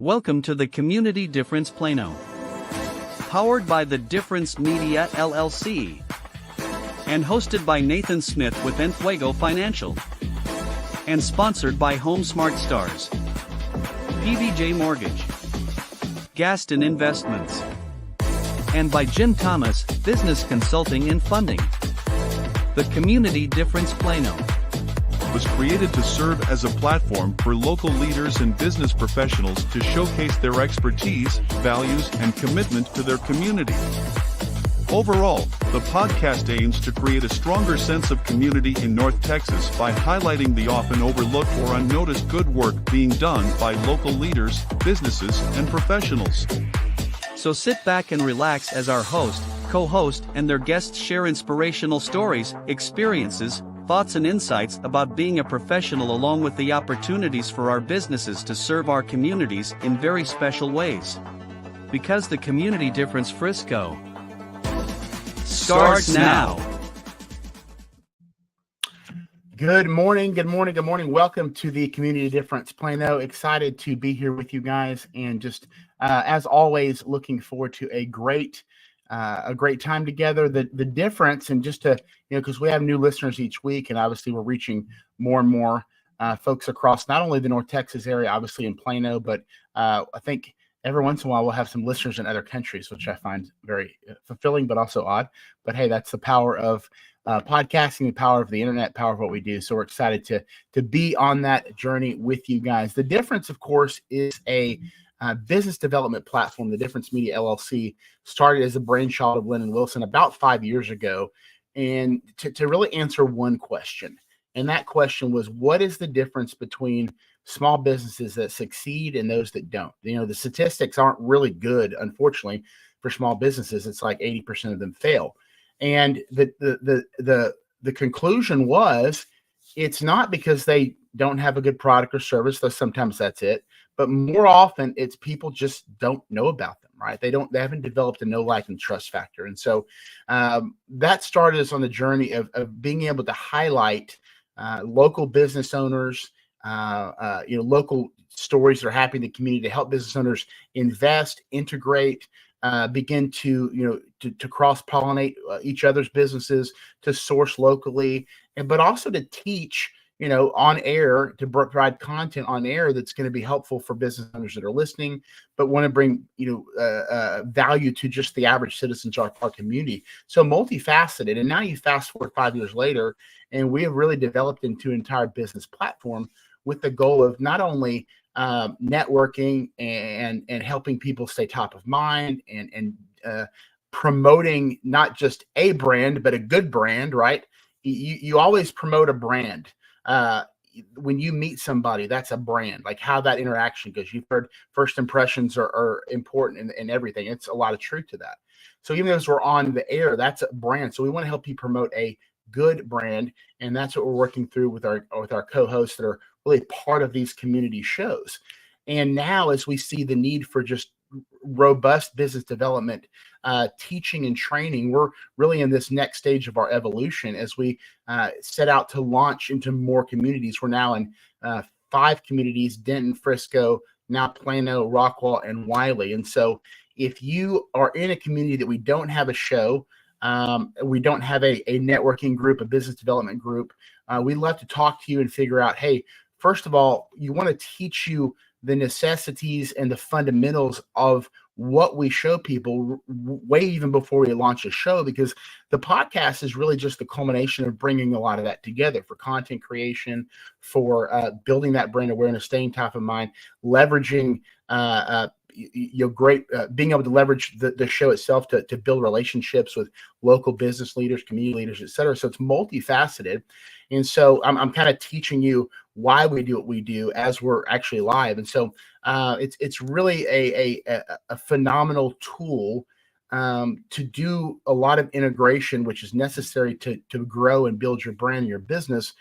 Welcome to the Community Difference Plano. Powered by the Difference Media LLC. And hosted by Nathan Smith with Enfuego Financial. And sponsored by Home Smart Stars. PBJ Mortgage. Gaston Investments. And by Jim Thomas, Business Consulting and Funding. The Community Difference Plano was created to serve as a platform for local leaders and business professionals to showcase their expertise, values, and commitment to their community. Overall, the podcast aims to create a stronger sense of community in North Texas by highlighting the often overlooked or unnoticed good work being done by local leaders, businesses, and professionals. So sit back and relax as our host, co-host, and their guests share inspirational stories, experiences, thoughts and insights about being a professional along with the opportunities for our businesses to serve our communities in very special ways. Because the Community Difference Frisco starts now. Good morning. Welcome to the Community Difference Plano. Excited to be here with you guys, and just as always, looking forward to a great time together. The difference, and just to, because we have new listeners each week, and obviously we're reaching more and more folks across not only the North Texas area, obviously in Plano, but I think every once in a while we'll have some listeners in other countries, which I find very fulfilling, but also odd. But hey, that's the power of podcasting, the power of the internet, power of what we do. So we're excited to be on that journey with you guys. The difference, of course, is a business development platform. The Difference Media LLC started as a brainchild of Lynn and Wilson about 5 years ago, and to really answer one question. And that question was, what is the difference between small businesses that succeed and those that don't? The statistics aren't really good, unfortunately, for small businesses. It's like 80% of them fail. And the conclusion was, it's not because they don't have a good product or service, though sometimes that's it. But more often, it's people just don't know about them, right? They haven't developed a know, like, and trust factor. And so that started us on the journey of being able to highlight local business owners, local stories that are happening in the community, to help business owners invest, integrate, begin to cross-pollinate each other's businesses, to source locally, but also to teach on air, to provide content on air that's going to be helpful for business owners that are listening, but want to bring, value to just the average citizens of our community. So multifaceted. And now you fast forward 5 years later, and we have really developed into an entire business platform with the goal of not only networking and helping people stay top of mind, and promoting not just a brand, but a good brand, right? You always promote a brand. When you meet somebody, that's a brand, like how that interaction goes. You've heard first impressions are important in everything. It's a lot of truth to that. So even as we're on the air, that's a brand. So we want to help you promote a good brand. And that's what we're working through with our co-hosts that are really part of these community shows. And now, as we see the need for just robust business development, teaching and training, we're really in this next stage of our evolution as we set out to launch into more communities. We're now in 5 communities: Denton, Frisco, now Plano, Rockwall, and Wiley. And so if you are in a community that we don't have a show, we don't have a networking group, a business development group, we'd love to talk to you and figure out, hey, first of all, you want to teach you the necessities and the fundamentals of what we show people way even before we launch a show, because the podcast is really just the culmination of bringing a lot of that together for content creation, for building that brand awareness, staying top of mind, leveraging being able to leverage the show itself to build relationships with local business leaders, community leaders, et cetera. So it's multifaceted. And so I'm kind of teaching you why we do what we do as we're actually live. And so it's really a phenomenal tool to do a lot of integration, which is necessary to grow and build your brand and your business.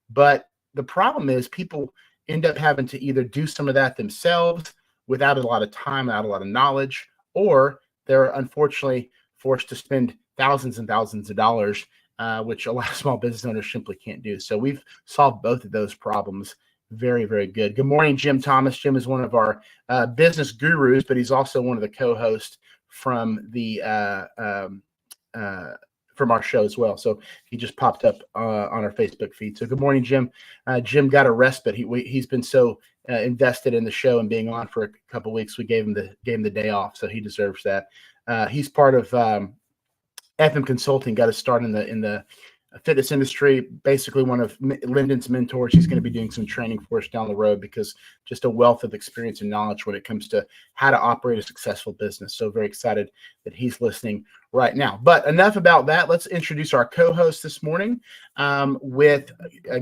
But the problem is people end up having to either do some of that themselves without a lot of time, without a lot of knowledge, or they're unfortunately forced to spend thousands and thousands of dollars, which a lot of small business owners simply can't do. So we've solved both of those problems Very, very good. Good morning, Jim Thomas. Jim is one of our business gurus, but he's also one of the co-hosts from the from our show as well. So he just popped up on our Facebook feed. So good morning, Jim. Jim got a respite. He's been so invested in the show and being on for a couple of weeks. We gave him the day off, so he deserves that. He's part of FM Consulting. Got to start in the fitness industry, basically one of Lyndon's mentors. He's going to be doing some training for us down the road because just a wealth of experience and knowledge when it comes to how to operate a successful business. So very excited that he's listening right now. But enough about that. Let's introduce our co-host this morning with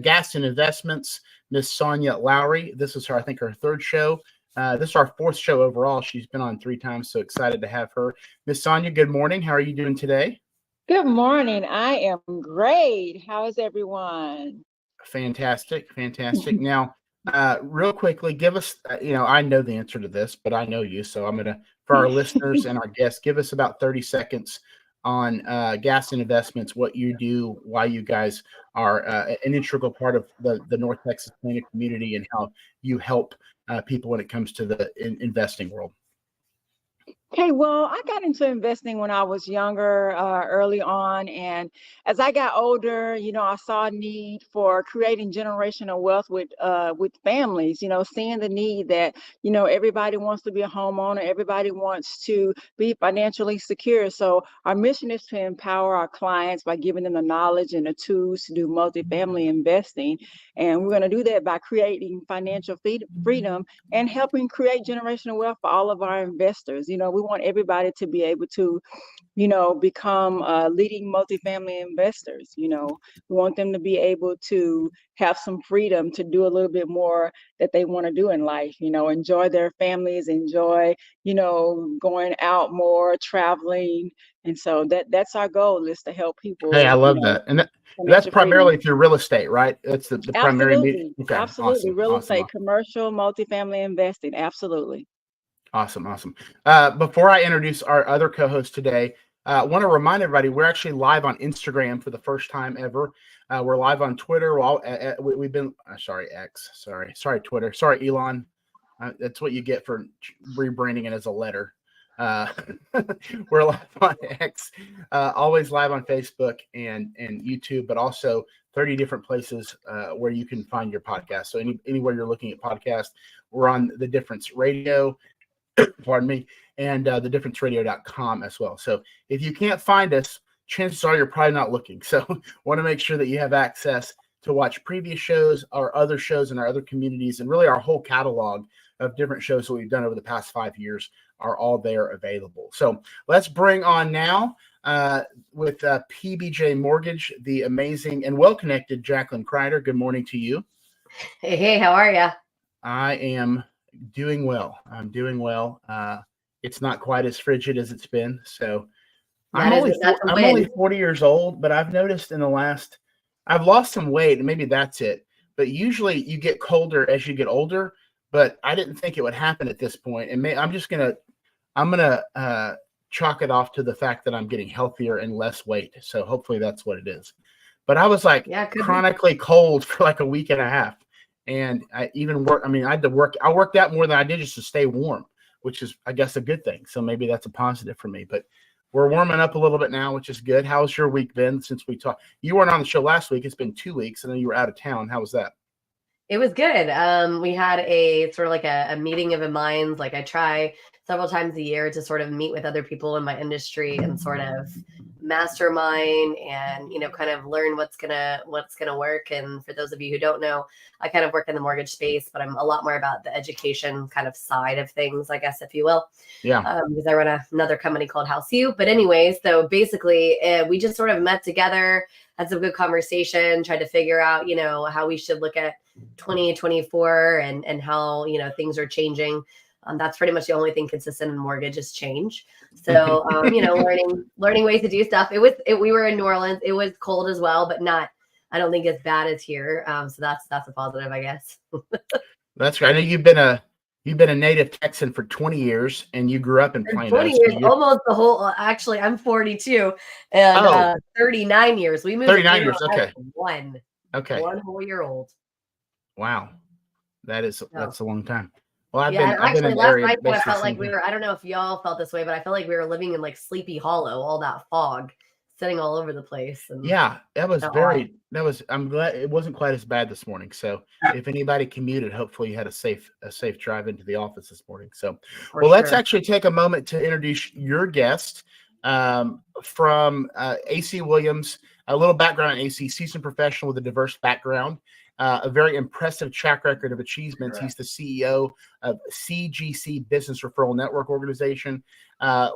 Gaston Investments, Miss Sonya Lowery. This is I think her third show. This is our fourth show overall. She's been on 3 times, so excited to have her. Miss Sonya, good morning. How are you doing today? Good morning. I am great. How is everyone? Fantastic. Now, real quickly, give us, I know the answer to this, but I know you. So I'm going to, for our listeners and our guests, give us about 30 seconds on Gaston Investments, what you do, why you guys are an integral part of the North Texas Plano community, and how you help people when it comes to the investing world. Okay, well, I got into investing when I was younger, early on. And as I got older, I saw a need for creating generational wealth with families, seeing the need that, everybody wants to be a homeowner. Everybody wants to be financially secure. So our mission is to empower our clients by giving them the knowledge and the tools to do multifamily investing. And we're going to do that by creating financial freedom and helping create generational wealth for all of our investors. We want everybody to be able to, become leading multifamily investors. We want them to be able to have some freedom to do a little bit more that they want to do in life, enjoy their families, enjoy, going out more, traveling. And so that's our goal, is to help people. Hey, I love that. And that's primarily through real estate, right? That's the primary. Absolutely. Okay, absolutely. awesome, Real awesome, estate, commercial, multifamily investing. Absolutely. Awesome. Before I introduce our other co-host today, I want to remind everybody we're actually live on Instagram for the first time ever. We're live on Twitter. We've been X. Sorry, Twitter. Sorry, Elon. That's what you get for rebranding it as a letter. We're live on X, always live on Facebook and YouTube, but also 30 different places where you can find your podcast. So anywhere you're looking at podcasts, we're on The Difference Radio. Pardon me, and thedifferenceradio.com as well. So if you can't find us, chances are you're probably not looking. So want to make sure that you have access to watch previous shows, our other shows in our other communities, and really our whole catalog of different shows that we've done over the past 5 years are all there available. So let's bring on now with PBJ Mortgage, the amazing and well-connected Jacqueline Crider. Good morning to you. Hey, how are you? I am doing well. I'm doing well. It's not quite as frigid as it's been. So I'm only 40 years old, but I've noticed I've lost some weight, and maybe that's it. But usually you get colder as you get older, but I didn't think it would happen at this point. And I'm gonna chalk it off to the fact that I'm getting healthier and less weight. So hopefully that's what it is. But I was chronically cold for like a week and a half. And I worked out more than I did just to stay warm, which is, I guess, a good thing. So maybe that's a positive for me, but we're warming up a little bit now, which is good. How's your week been since we talked? You weren't on the show last week. It's been 2 weeks, and then you were out of town. How was that? It was good. We had a sort of like a meeting of the minds. Like, I try several times a year to sort of meet with other people in my industry and sort of mastermind and, kind of learn what's gonna work. And for those of you who don't know, I kind of work in the mortgage space, but I'm a lot more about the education kind of side of things, I guess, if you will. Yeah. Because I run another company called House U. But anyways, so basically we just sort of met together, had some good conversation, tried to figure out, how we should look at 2024 and how, things are changing. That's pretty much the only thing consistent in mortgage is change. So, learning ways to do stuff. We were in New Orleans. It was cold as well, but I don't think as bad as here. So that's a positive, I guess. That's right. I know you've been a native Texan for 20 years, and you grew up in Plano. 20 years, almost the whole. Actually, I'm 42, and 39 years. We moved. 39 years. Okay. One whole year old. Wow. That's a long time. Well, I've Yeah, been actually in the last area night I basically felt like same we thing. were, I don't know if y'all felt this way, but I felt like we were living in like Sleepy Hollow, all that fog sitting all over the place. And Yeah, odd. I'm glad it wasn't quite as bad this morning. So if anybody commuted, hopefully you had a safe drive into the office this morning. So, For well, let's sure. actually take a moment to introduce your guest from AC Williams. A little background on AC, seasoned professional with a diverse background, a very impressive track record of achievements. He's the CEO of CGC Business Referral Network Organization.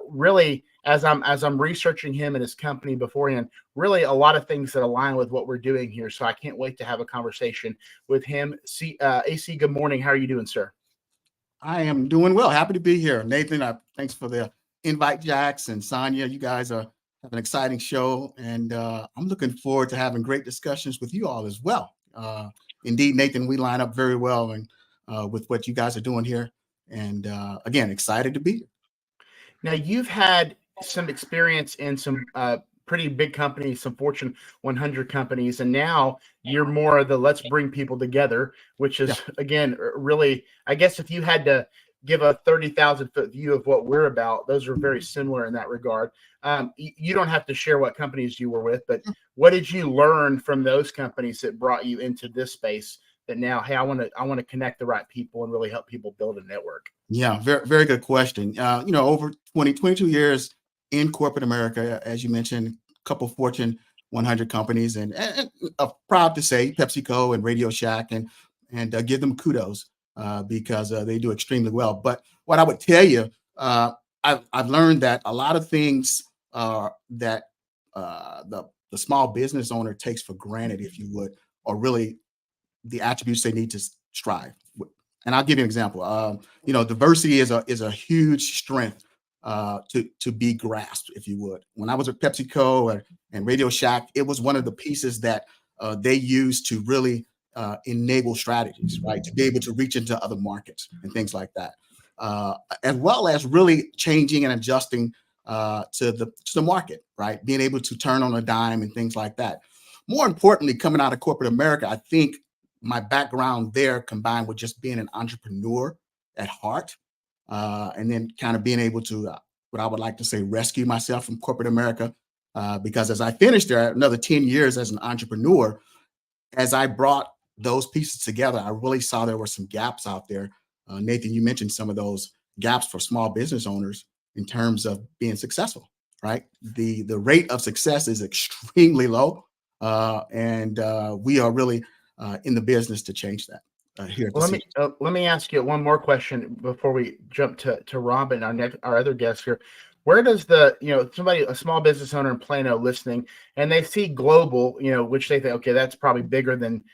Really, as I'm researching him and his company beforehand, really a lot of things that align with what we're doing here. So I can't wait to have a conversation with him. AC, good morning. How are you doing, sir? I am doing well. Happy to be here. Nathan, thanks for the invite, Jax and Sonya. You guys have an exciting show, and I'm looking forward to having great discussions with you all as well. Indeed, Nathan, we line up very well and with what you guys are doing here. And again, excited to be here. Now, you've had some experience in some pretty big companies, some Fortune 100 companies, and now you're more of the let's bring people together, which is, again, really, I guess if you had to give a 30,000-foot view of what we're about, those are very similar in that regard. You don't have to share what companies you were with, but what did you learn from those companies that brought you into this space that now, hey, I want to connect the right people and really help people build a network? Yeah, very, very good question. Over 22 years in corporate America, as you mentioned, a couple Fortune 100 companies, and proud to say PepsiCo and Radio Shack, and give them kudos because they do extremely well. But what I would tell you, I've learned that a lot of things that the small business owner takes for granted, if you would, are really the attributes they need to strive with. And I'll give you an example. Diversity is a huge strength to be grasped, if you would. When I was at PepsiCo and Radio Shack, it was one of the pieces that they used to really enable strategies, right? To be able to reach into other markets and things like that, as well as really changing and adjusting to the market, right? Being able to turn on a dime and things like that. More importantly, coming out of corporate America, I think my background there combined with just being an entrepreneur at heart, and then kind of being able to, what I would like to say, rescue myself from corporate America. Because as I finished there, another 10 years as an entrepreneur, as I brought those pieces together, I really saw there were some gaps out there. Nathan, you mentioned some of those gaps for small business owners in terms of being successful, right? The rate of success is extremely low, and we are really in the business to change that here. Well, let me ask you one more question before we jump to Robin, our other guest here. Where does a small business owner in Plano listening, and they see global, which they think, okay, that's probably bigger than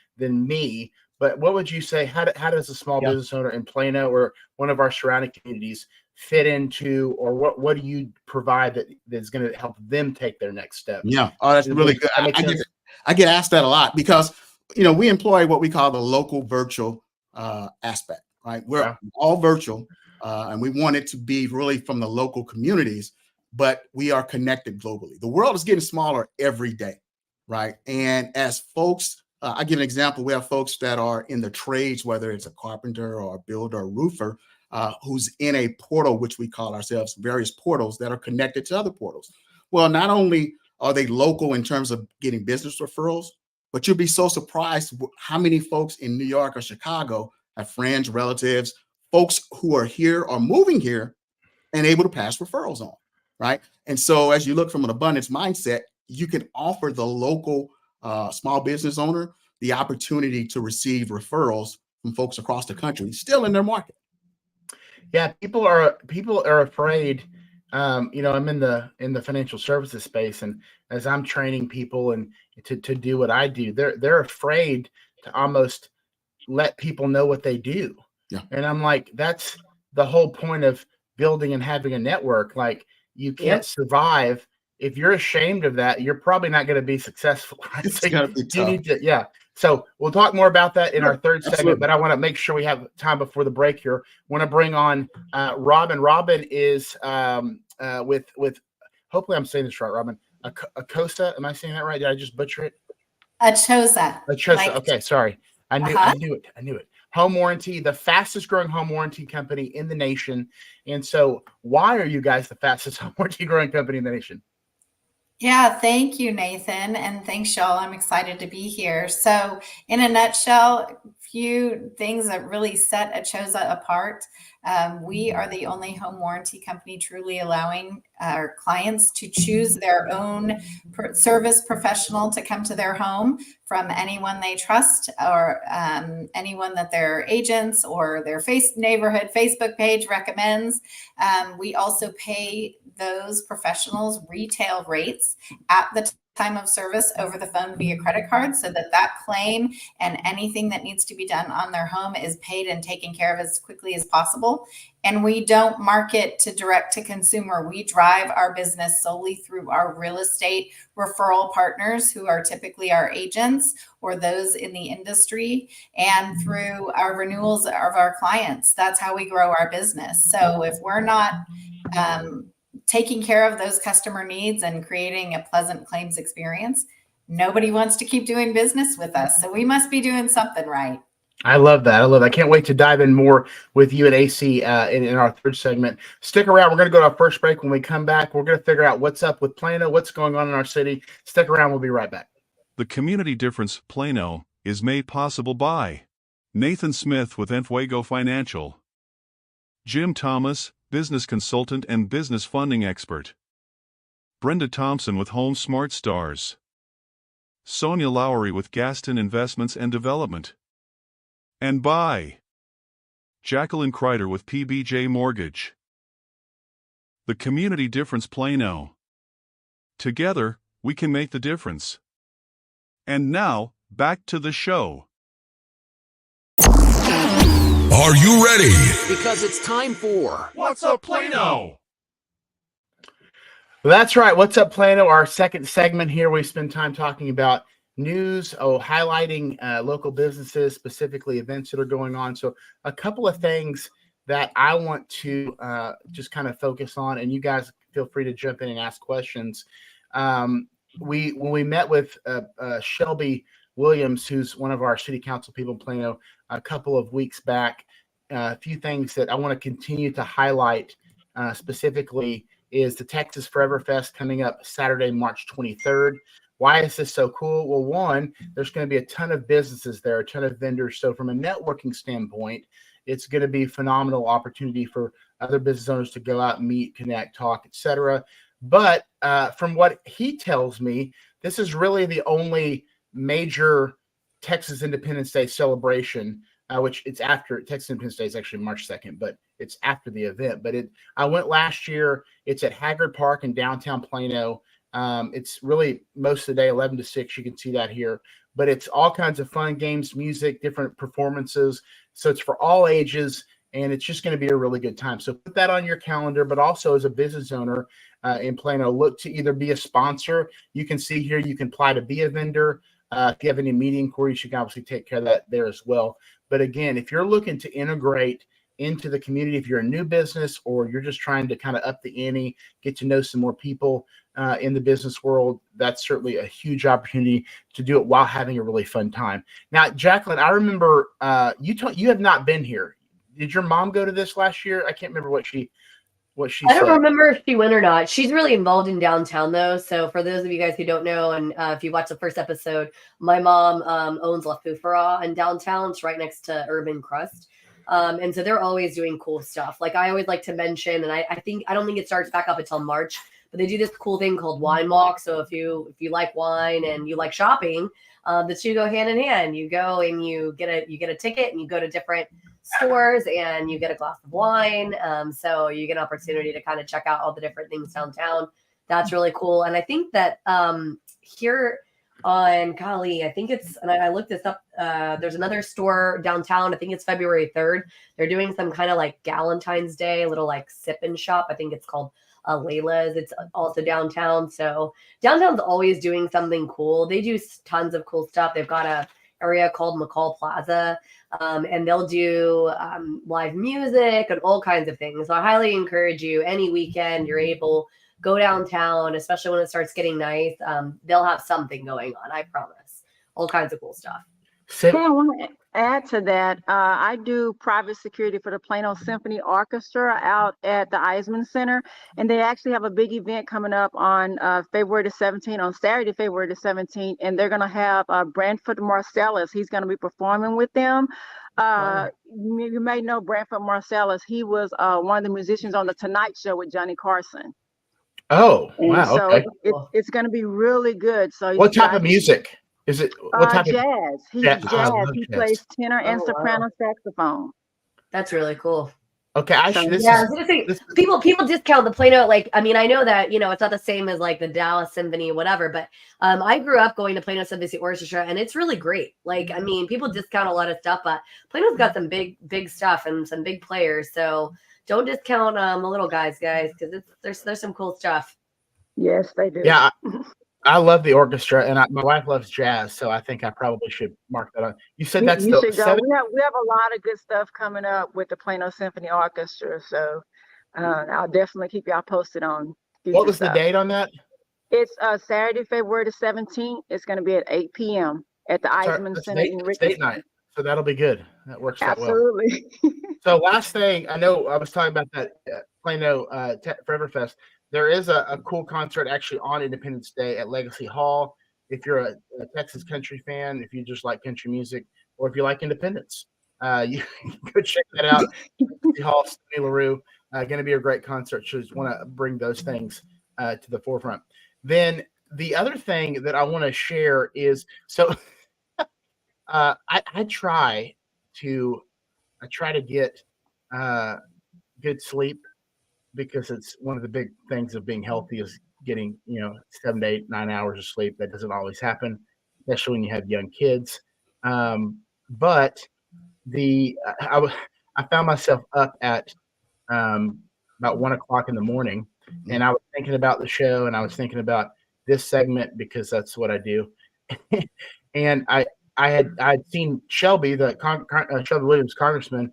me. But what would you say? How does a small business owner in Plano or one of our surrounding communities fit into, or what do you provide that's going to help them take their next step? Yeah, that's really good. I get asked that a lot because we employ what we call the local virtual aspect, right? We're all virtual, and we want it to be really from the local communities, but we are connected globally. The world is getting smaller every day, right? And as folks, I give an example. We have folks that are in the trades, whether it's a carpenter or a builder or roofer, who's in a portal, which we call ourselves, various portals that are connected to other portals. Well, not only are they local in terms of getting business referrals, but you'll be so surprised how many folks in New York or Chicago have friends, relatives, folks who are here or moving here and able to pass referrals on, right? And so as you look from an abundance mindset, you can offer the local small business owner the opportunity to receive referrals from folks across the country, still in their market. Yeah, people are afraid. I'm in the financial services space, and as I'm training people and to do what I do, they're afraid to almost let people know what they do. Yeah. And I'm like, that's the whole point of building and having a network. Like, you can't survive if you're ashamed of that. You're probably not going to be successful. Right? It's gonna be tough. You need to, So we'll talk more about that in our third segment, but I want to make sure we have time before the break here. Want to bring on Robin. Robin is with hopefully I'm saying this right, Robin. Acosta. Am I saying that right? Did I just butcher it? Achosa. Achosa. Okay, sorry. I knew it. home warranty, the fastest growing home warranty company in the nation. And so why are you guys the fastest home warranty growing company in the nation? Yeah, thank you, Nathan. And thanks, y'all. I'm excited to be here. So in a nutshell, few things that really set Achosa apart. We are the only home warranty company truly allowing our clients to choose their own service professional to come to their home from anyone they trust or anyone that their agents or their neighborhood Facebook page recommends. We also pay those professionals retail rates at the time of service over the phone via credit card, so that claim and anything that needs to be done on their home is paid and taken care of as quickly as possible. And we don't market to direct to consumer. We drive our business solely through our real estate referral partners, who are typically our agents or those in the industry, and through our renewals of our clients. That's how we grow our business. So if we're not taking care of those customer needs and creating a pleasant claims experience, nobody wants to keep doing business with us. So we must be doing something right. I love that. I love that. I can't wait to dive in more with you and AC in our third segment. Stick around. We're going to go to our first break. When we come back, we're going to figure out what's up with Plano, what's going on in our city. Stick around. We'll be right back. The Community Difference Plano is made possible by Nathan Smith with Enfuego Financial, Jim Thomas, business consultant and business funding expert, Brenda Thompson with Home Smart Stars, Sonya Lowery with Gaston Investments and Development, and by Jacqueline Crider with PBJ Mortgage. The Community Difference Plano. Together, we can make the difference. And now, back to the show. Are you ready? Because it's time for What's Up Plano? That's right. What's up, Plano? Our second segment here. We spend time talking about news, highlighting local businesses, specifically events that are going on. So a couple of things that I want to just kind of focus on, and you guys feel free to jump in and ask questions. When we met with Shelby Williams, who's one of our city council people in Plano, a couple of weeks back, a few things that I want to continue to highlight specifically is the Texas Forever Fest coming up Saturday, March 23rd. Why is this so cool? Well, one, there's going to be a ton of businesses there, a ton of vendors. So from a networking standpoint, it's going to be a phenomenal opportunity for other business owners to go out, meet, connect, talk, etc. But from what he tells me, this is really the only major Texas Independence Day celebration, which it's after. Texas Independence Day is actually March 2nd, but it's after the event. But I went last year. It's at Haggard Park in downtown Plano. It's really most of the day, 11 to 6. You can see that here. But it's all kinds of fun, games, music, different performances. So it's for all ages, and it's just going to be a really good time. So put that on your calendar, but also as a business owner in Plano, look to either be a sponsor. You can see here you can apply to be a vendor. If you have any media inquiries, you can obviously take care of that there as well. But again, if you're looking to integrate into the community, if you're a new business or you're just trying to kind of up the ante, get to know some more people in the business world, that's certainly a huge opportunity to do it while having a really fun time. Now, Jacqueline, I remember you have not been here. Did your mom go to this last year? I can't remember what she I don't said. remember if she went or not. She's really involved in downtown, though. So for those of you guys who don't know, and if you watch the first episode, my mom owns La Fufara in downtown. It's right next to Urban Crust. And so they're always doing cool stuff. Like I always like to mention, and I don't think it starts back up until March, but they do this cool thing called Wine Walk. So if you like wine and you like shopping, the two go hand in hand. You go and you get a ticket and you go to different stores and you get a glass of wine. So you get an opportunity to kind of check out all the different things downtown. That's really cool. And I think that here on Kali, I think it's, and I looked this up, there's another store downtown. I think it's February 3rd. They're doing some kind of like Galentine's Day, little like sip and shop. I think it's called Layla's. It's also downtown. So downtown's always doing something cool. They do tons of cool stuff. They've got a area called McCall Plaza, and they'll do live music and all kinds of things. So I highly encourage you, any weekend you're able, go downtown, especially when it starts getting nice. They'll have something going on, I promise. All kinds of cool stuff. Yeah, I want add to that, I do private security for the Plano Symphony Orchestra out at the Eisman Center, and they actually have a big event coming up on February the 17th, on Saturday, February the 17th, and they're going to have Branford Marsalis. He's going to be performing with them. Wow. You may know Branford Marsalis. He was one of the musicians on The Tonight Show with Johnny Carson. Oh, And wow. so Okay. it's going to be really good. So What type of music is it? What type jazz. of He's jazz? jazz. I love He jazz. plays tenor and Oh, wow. soprano saxophone. That's really cool. Okay, So- this Yeah, I is was gonna say this- people discount the Plano. Like, I mean, I know that it's not the same as like the Dallas Symphony or whatever, but I grew up going to Plano Symphony Orchestra, and it's really great. Like, I mean, people discount a lot of stuff, but Plano's got some big stuff and some big players. So don't discount the little guys, because there's some cool stuff. Yes, they do. yeah. I love the orchestra, and my wife loves jazz, so I think I probably should mark that on. You said that's you the should go. 7th. We have a lot of good stuff coming up with the Plano Symphony Orchestra. So I'll definitely keep y'all posted on future What was the stuff. date on that? It's Saturday, February the 17th. It's going to be at 8 p.m. at the Eisman That's Center in date Richmond. night, so that'll be good. That works out well. Absolutely. So last thing, I know I was talking about that Plano Forever Fest. There is a cool concert actually on Independence Day at Legacy Hall. If you're a Texas country fan, if you just like country music, or if you like independence, you can go check that out. Legacy Hall, Stevie LaRue, going to be a great concert. So just want to bring those things to the forefront. Then the other thing that I want to share is, so I try to get good sleep, because it's one of the big things of being healthy is getting 7 to 8, 9 hours of sleep. That doesn't always happen, especially when you have young kids. But I found myself up at about 1 o'clock in the morning, and I was thinking about the show, and I was thinking about this segment because that's what I do. And I had seen Shelby, Shelby Williams, congressman.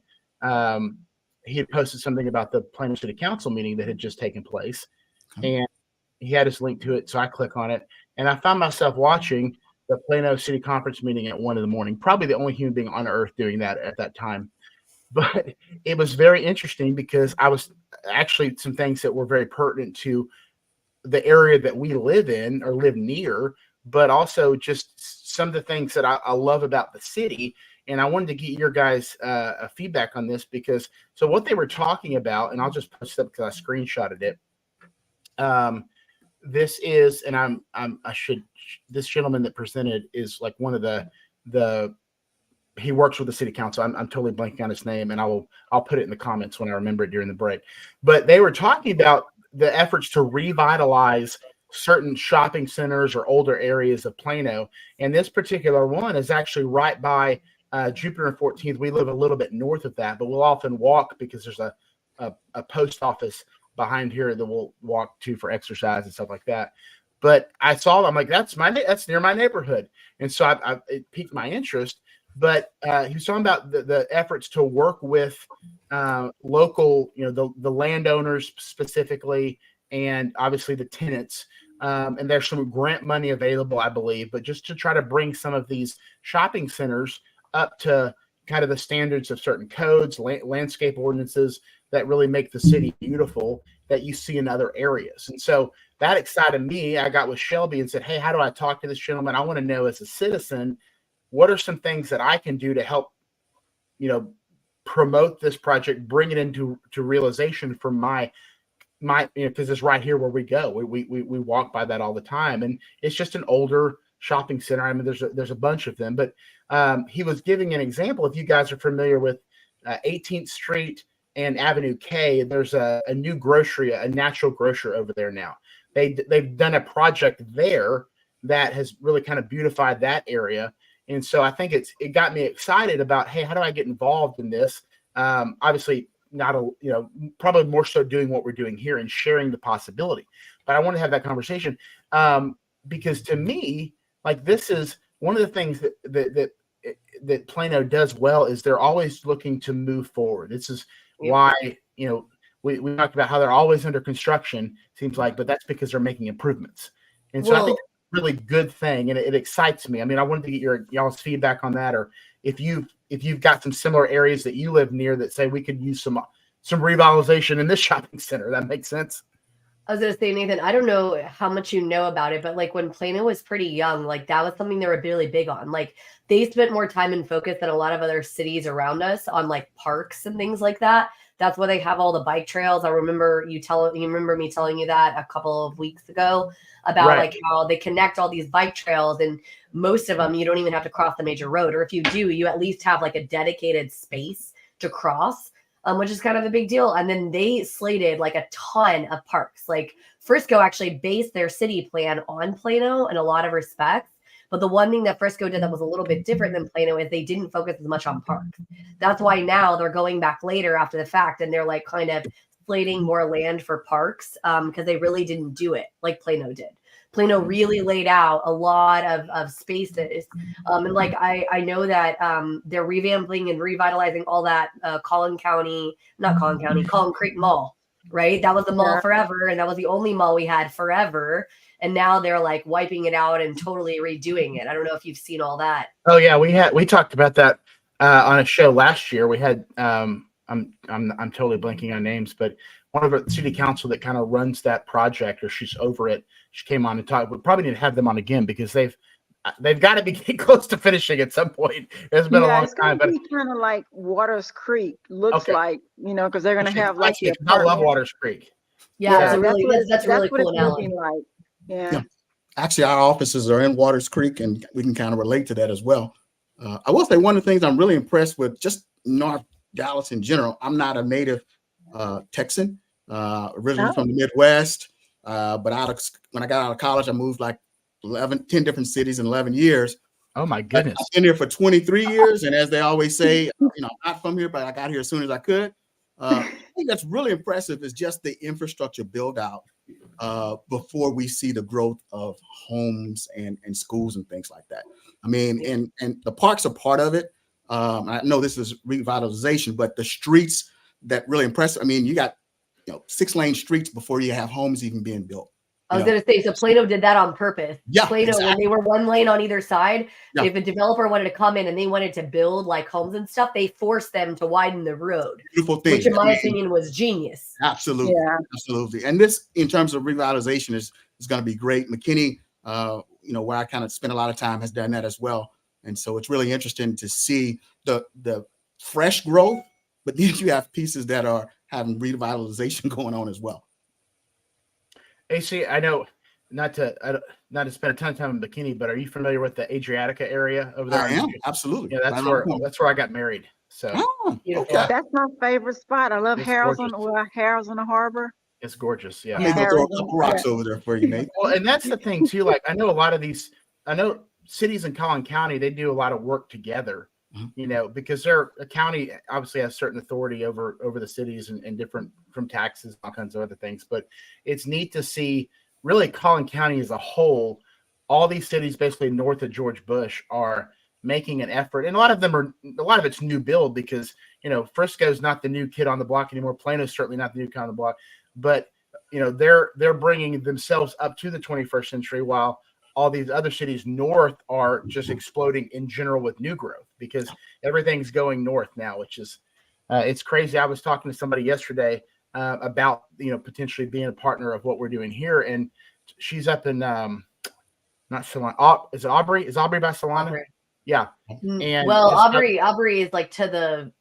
He had posted something about the Plano City Council meeting that had just taken place, and he had his link to it. So I click on it, and I found myself watching the Plano City Conference meeting at 1 in the morning. Probably the only human being on earth doing that at that time. But it was very interesting because I was actually some things that were very pertinent to the area that we live in or live near, but also just some of the things that I love about the city. And I wanted to get your guys' feedback on this because so what they were talking about, and I'll just post it up because I screenshotted it. This is, and this gentleman that presented is like one of the he works with the city council. I'm totally blanking on his name, and I'll put it in the comments when I remember it during the break. But they were talking about the efforts to revitalize certain shopping centers or older areas of Plano. And this particular one is actually right by Jupiter and 14th. We live a little bit north of that, but we'll often walk because there's a post office behind here that we'll walk to for exercise and stuff like that. But I saw, I'm like, that's near my neighborhood. And so it piqued my interest. But he was talking about the efforts to work with local, the landowners specifically, and obviously the tenants. And there's some grant money available, I believe, but just to try to bring some of these shopping centers up to kind of the standards of certain codes, landscape ordinances that really make the city beautiful that you see in other areas. And so that excited me. I got with Shelby and said, hey, how do I talk to this gentleman? I want to know as a citizen, what are some things that I can do to help, promote this project, bring it into realization for my because it's right here where we go. We walk by that all the time, and it's just an older shopping center. I mean, there's a bunch of them, but he was giving an example. If you guys are familiar with 18th Street and Avenue K, there's a new grocery, a natural grocer over there now. They've done a project there that has really kind of beautified that area. And so I think it got me excited about, hey, how do I get involved in this? Obviously, probably more so doing what we're doing here and sharing the possibility. But I want to have that conversation because to me, like this is one of the things that Plano does well is they're always looking to move forward. This is why we talked about how they're always under construction. Seems like, but that's because they're making improvements. And so I think really good thing, and it excites me. I mean, I wanted to get y'all's feedback on that, or if you've if you've got some similar areas that you live near that say we could use some revitalization in this shopping center. That makes sense. I was gonna say, Nathan, I don't know how much you know about it, but like when Plano was pretty young, like that was something they were really big on. Like they spent more time and focus than a lot of other cities around us on like parks and things like that. That's why they have all the bike trails. I remember you remember me telling you that a couple of weeks ago about like how they connect all these bike trails, and most of them you don't even have to cross the major road, or if you do, you at least have like a dedicated space to cross. Which is kind of a big deal. And then they slated like a ton of parks. Like Frisco actually based their city plan on Plano in a lot of respects. But the one thing that Frisco did that was a little bit different than Plano is they didn't focus as much on parks. That's why now they're going back later after the fact and they're like kind of slating more land for parks because they really didn't do it like Plano did. Plano really laid out a lot of spaces. And like, I know that they're revamping and revitalizing all that Collin Creek Mall, right? That was the mall forever. And that was the only mall we had forever. And now they're like wiping it out and totally redoing it. I don't know if you've seen all that. Oh yeah. We talked about that on a show last year. We had, I'm totally blanking on names, but one of the city council that kind of runs that project, or she's over it. She came on and talked. We probably need to have them on again because they've got to be getting close to finishing at some point. It's been a long time, but it's kind of like Waters Creek looks like, because they're going to have like I love Waters Creek. Yeah, that's really cool analogy. Like. Yeah. Actually, our offices are in Waters Creek, and we can kind of relate to that as well. I will say one of the things I'm really impressed with, just North Dallas in general. I'm not a native Texan, originally from the Midwest, but when I got out of college, I moved like 10 different cities in 11 years. Oh my goodness! I've been here for 23 years, and as they always say, I'm not from here, but I got here as soon as I could. I think that's really impressive is just the infrastructure build out before we see the growth of homes and schools and things like that. I mean, and the parks are part of it. I know this is revitalization, but the streets that really impress. I mean, you got 6-lane streets before you have homes even being built. I was going to say, so Plano did that on purpose. Yeah, Plano, exactly. When they were one lane on either side, Yeah. if a developer wanted to come in and they wanted to build like homes and stuff, they forced them to widen the road. Beautiful thing. Which in my opinion was genius. Absolutely. Yeah. Absolutely. And this, in terms of revitalization, is going to be great. McKinney, where I kind of spend a lot of time, has done that as well. And so it's really interesting to see the fresh growth, but then you have pieces that are having revitalization going on as well. AC, I know not to spend a ton of time in Bikini, but are you familiar with the Adriatica area over there? I am, absolutely. Yeah, that's where I got married. So okay. That's my favorite spot. I love Harold's on the harbor. It's gorgeous. Yeah. Maybe throw a couple rocks over there for you, Nate. Well, and that's the thing too. Like I know a lot of these. I know cities in Collin County, they do a lot of work together. Because a county obviously has certain authority over the cities and different from taxes, all kinds of other things. But it's neat to see really Collin County as a whole. All these cities basically north of George Bush are making an effort, and a lot of it's new build because Frisco's not the new kid on the block anymore. Plano's certainly not the new kid on the block, but they're bringing themselves up to the 21st century while all these other cities north are just exploding in general with new growth because everything's going north now, which is it's crazy. I was talking to somebody yesterday about potentially being a partner of what we're doing here, and she's up in not Solana. Is it Aubrey? Is Aubrey by Solana? Aubrey. Yeah. And Aubrey is like to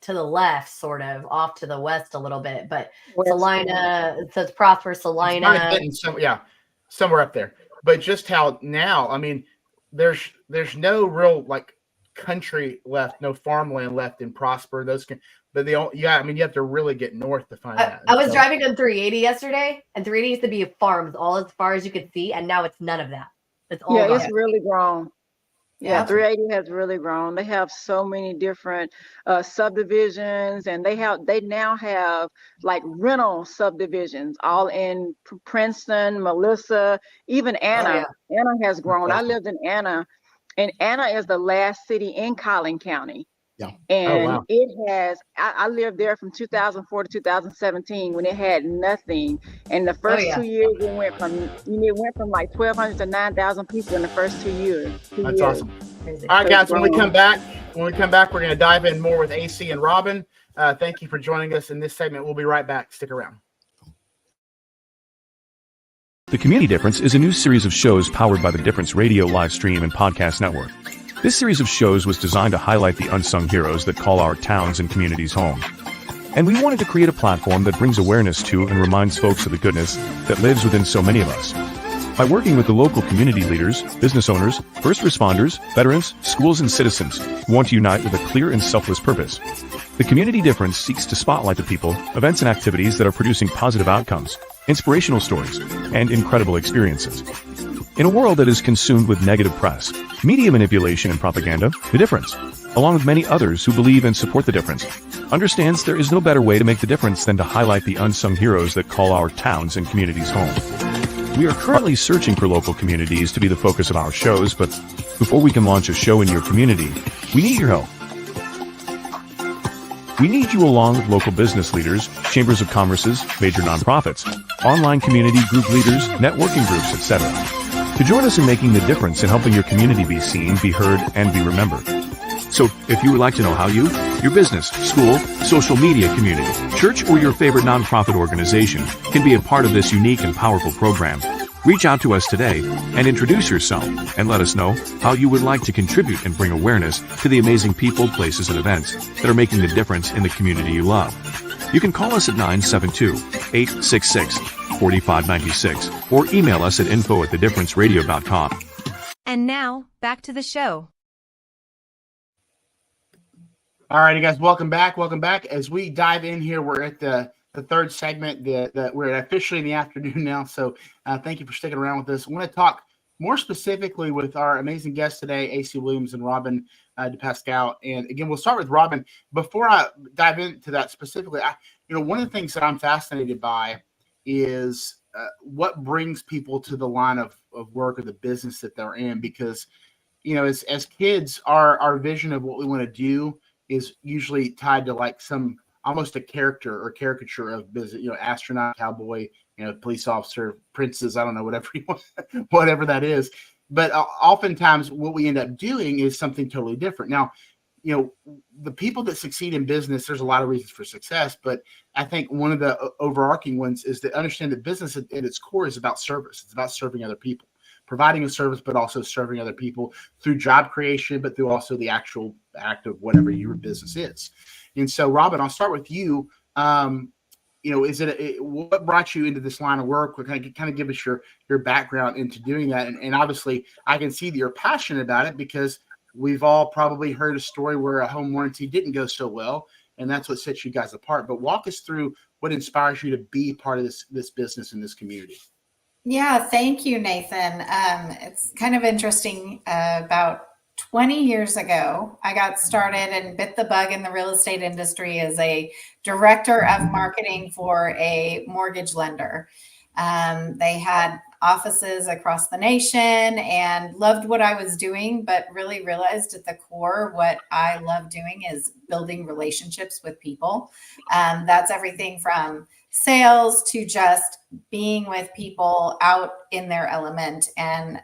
the left, sort of off to the west a little bit, but Salina, it says Prosper, Salina. Somewhere up there. But just how now, I mean, there's no real like country left, no farmland left in Prosper. You have to really get north to find that. I was driving on 380 yesterday, and 380 used to be farms all as far as you could see, and now it's none of that. It's all gone. It's really grown. Yeah, 380 has really grown. They have so many different subdivisions, and they now have like rental subdivisions all in Princeton, Melissa, even Anna. Anna has grown. I lived in Anna, and Anna is the last city in Collin County. Yeah. And it has, I lived there from 2004 to 2017 when it had nothing. And the first 2 years it went from like 1,200 to 9,000 people in the first 2 years. That's awesome. All right, guys, when we come back, When we come back, we're going to dive in more with AC and Robin. Thank you for joining us in this segment. We'll be right back. Stick around. The Community Difference is a new series of shows powered by the Difference Radio live stream and podcast network. This series of shows was designed to highlight the unsung heroes that call our towns and communities home. And we wanted to create a platform that brings awareness to and reminds folks of the goodness that lives within so many of us. By working with the local community leaders, business owners, first responders, veterans, schools, and citizens who want to unite with a clear and selfless purpose, the Community Difference seeks to spotlight the people, events, and activities that are producing positive outcomes, inspirational stories, and incredible experiences. In a world that is consumed with negative press, media manipulation, and propaganda, The Difference, along with many others who believe and support The Difference, understands there is no better way to make the difference than to highlight the unsung heroes that call our towns and communities home. We are currently searching for local communities to be the focus of our shows, but before we can launch a show in your community, we need your help. We need you along with local business leaders, chambers of commerces, major nonprofits, online community group leaders, networking groups, etc., to join us in making the difference in helping your community be seen, be heard, and be remembered. So, if you would like to know how you, your business, school, social media community, church, or your favorite nonprofit organization can be a part of this unique and powerful program, reach out to us today and introduce yourself and let us know how you would like to contribute and bring awareness to the amazing people, places, and events that are making the difference in the community you love. You can call us at 972-866-4596 or email us at info@thedifferenceradio.com. And now, back to the show. All right, you guys, welcome back. Welcome back. As we dive in here, we're at the third segment. We're officially in the afternoon now, so thank you for sticking around with us. I want to talk more specifically with our amazing guests today, AC Williams and Robin DePascal. And again, we'll start with Robin. Before I dive into that specifically, one of the things that I'm fascinated by is what brings people to the line of work or the business that they're in. Because, as kids, our vision of what we want to do is usually tied to like some almost a character or caricature of business, astronaut, cowboy, police officer, princess, I don't know, whatever you want, whatever that is. But oftentimes what we end up doing is something totally different. Now, the people that succeed in business, there's a lot of reasons for success, but I think one of the overarching ones is to understand that business at its core is about service. It's about serving other people, providing a service, but also serving other people through job creation, but through also the actual act of whatever your business is. And so, Robin, I'll start with you. What brought you into this line of work? Kind of give us your background into doing that. And obviously, I can see that you're passionate about it because we've all probably heard a story where a home warranty didn't go so well, and that's what sets you guys apart. But walk us through what inspires you to be part of this business in this community. Yeah, thank you, Nathan. It's kind of interesting. About 20 years ago, I got started and bit the bug in the real estate industry as a director of marketing for a mortgage lender. They had offices across the nation and loved what I was doing, but really realized at the core what I love doing is building relationships with people. That's everything from sales to just being with people out in their element. And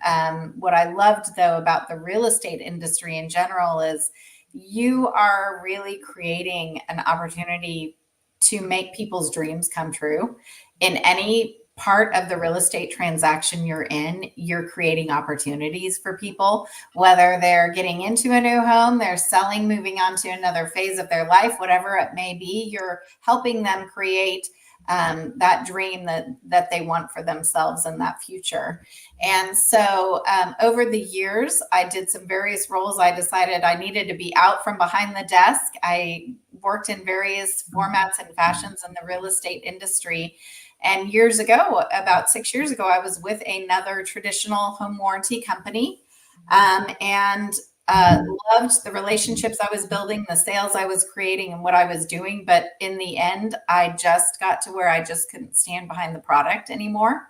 what I loved, though, about the real estate industry in general is you are really creating an opportunity to make people's dreams come true. In any part of the real estate transaction you're in, you're creating opportunities for people, whether they're getting into a new home, they're selling, moving on to another phase of their life, whatever it may be, you're helping them create that dream that they want for themselves in that future. And so over the years, I did some various roles. I decided I needed to be out from behind the desk. I worked in various formats and fashions in the real estate industry. And years ago, about 6 years ago, I was with another traditional home warranty company and loved the relationships I was building, the sales I was creating, and what I was doing. But in the end, I just got to where I just couldn't stand behind the product anymore.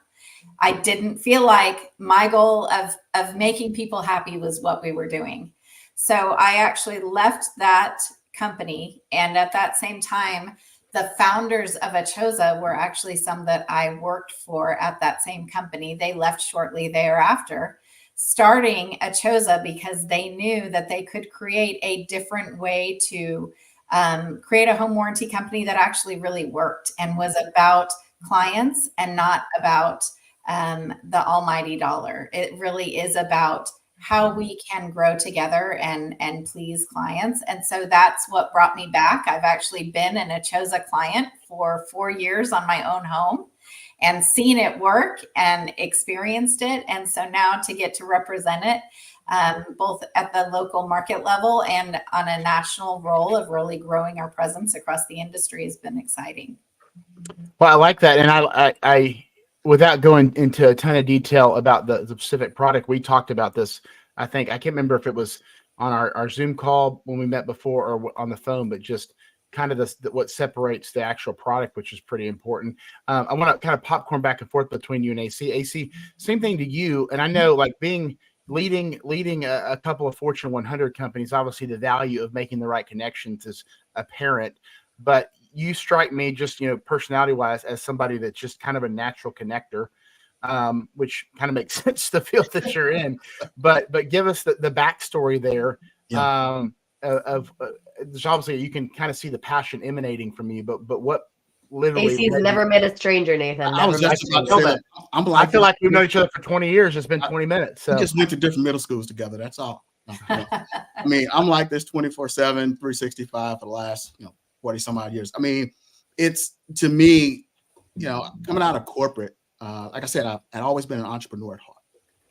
I didn't feel like my goal of making people happy was what we were doing. So I actually left that company. And at that same time, the founders of Achosa were actually some that I worked for at that same company. They left shortly thereafter. starting a Choza because they knew that they could create a different way to create a home warranty company that actually really worked and was about clients and not about the almighty dollar. It really is about how we can grow together and please clients. And so that's what brought me back. I've actually been an Choza client for 4 years on my own home and seen it work and experienced it. And so now to get to represent it both at the local market level and on a national role of really growing our presence across the industry has been exciting. Well, I like that. And I without going into a ton of detail about the specific product, we talked about this. I think, I can't remember if it was on our Zoom call when we met before or on the phone, but just kind of what separates the actual product, which is pretty important. I want to kind of popcorn back and forth between you and AC. AC, same thing to you. And I know, like, leading a couple of Fortune 100 companies, obviously the value of making the right connections is apparent, but you strike me just, personality wise as somebody that's just kind of a natural connector, which kind of makes sense the field that you're in, but give us the backstory there. Yeah. There's obviously, you can kind of see the passion emanating from you, but what literally AC's never met a stranger, Nathan. I was just about to say that. I feel like we've known each other for 20 years. It's been 20 minutes. So we just went to different middle schools together. That's all. I mean, I'm like this 24/7, 365 for the last 40 some odd years. I mean, it's, to me, coming out of corporate, like I said, I'd always been an entrepreneur at heart.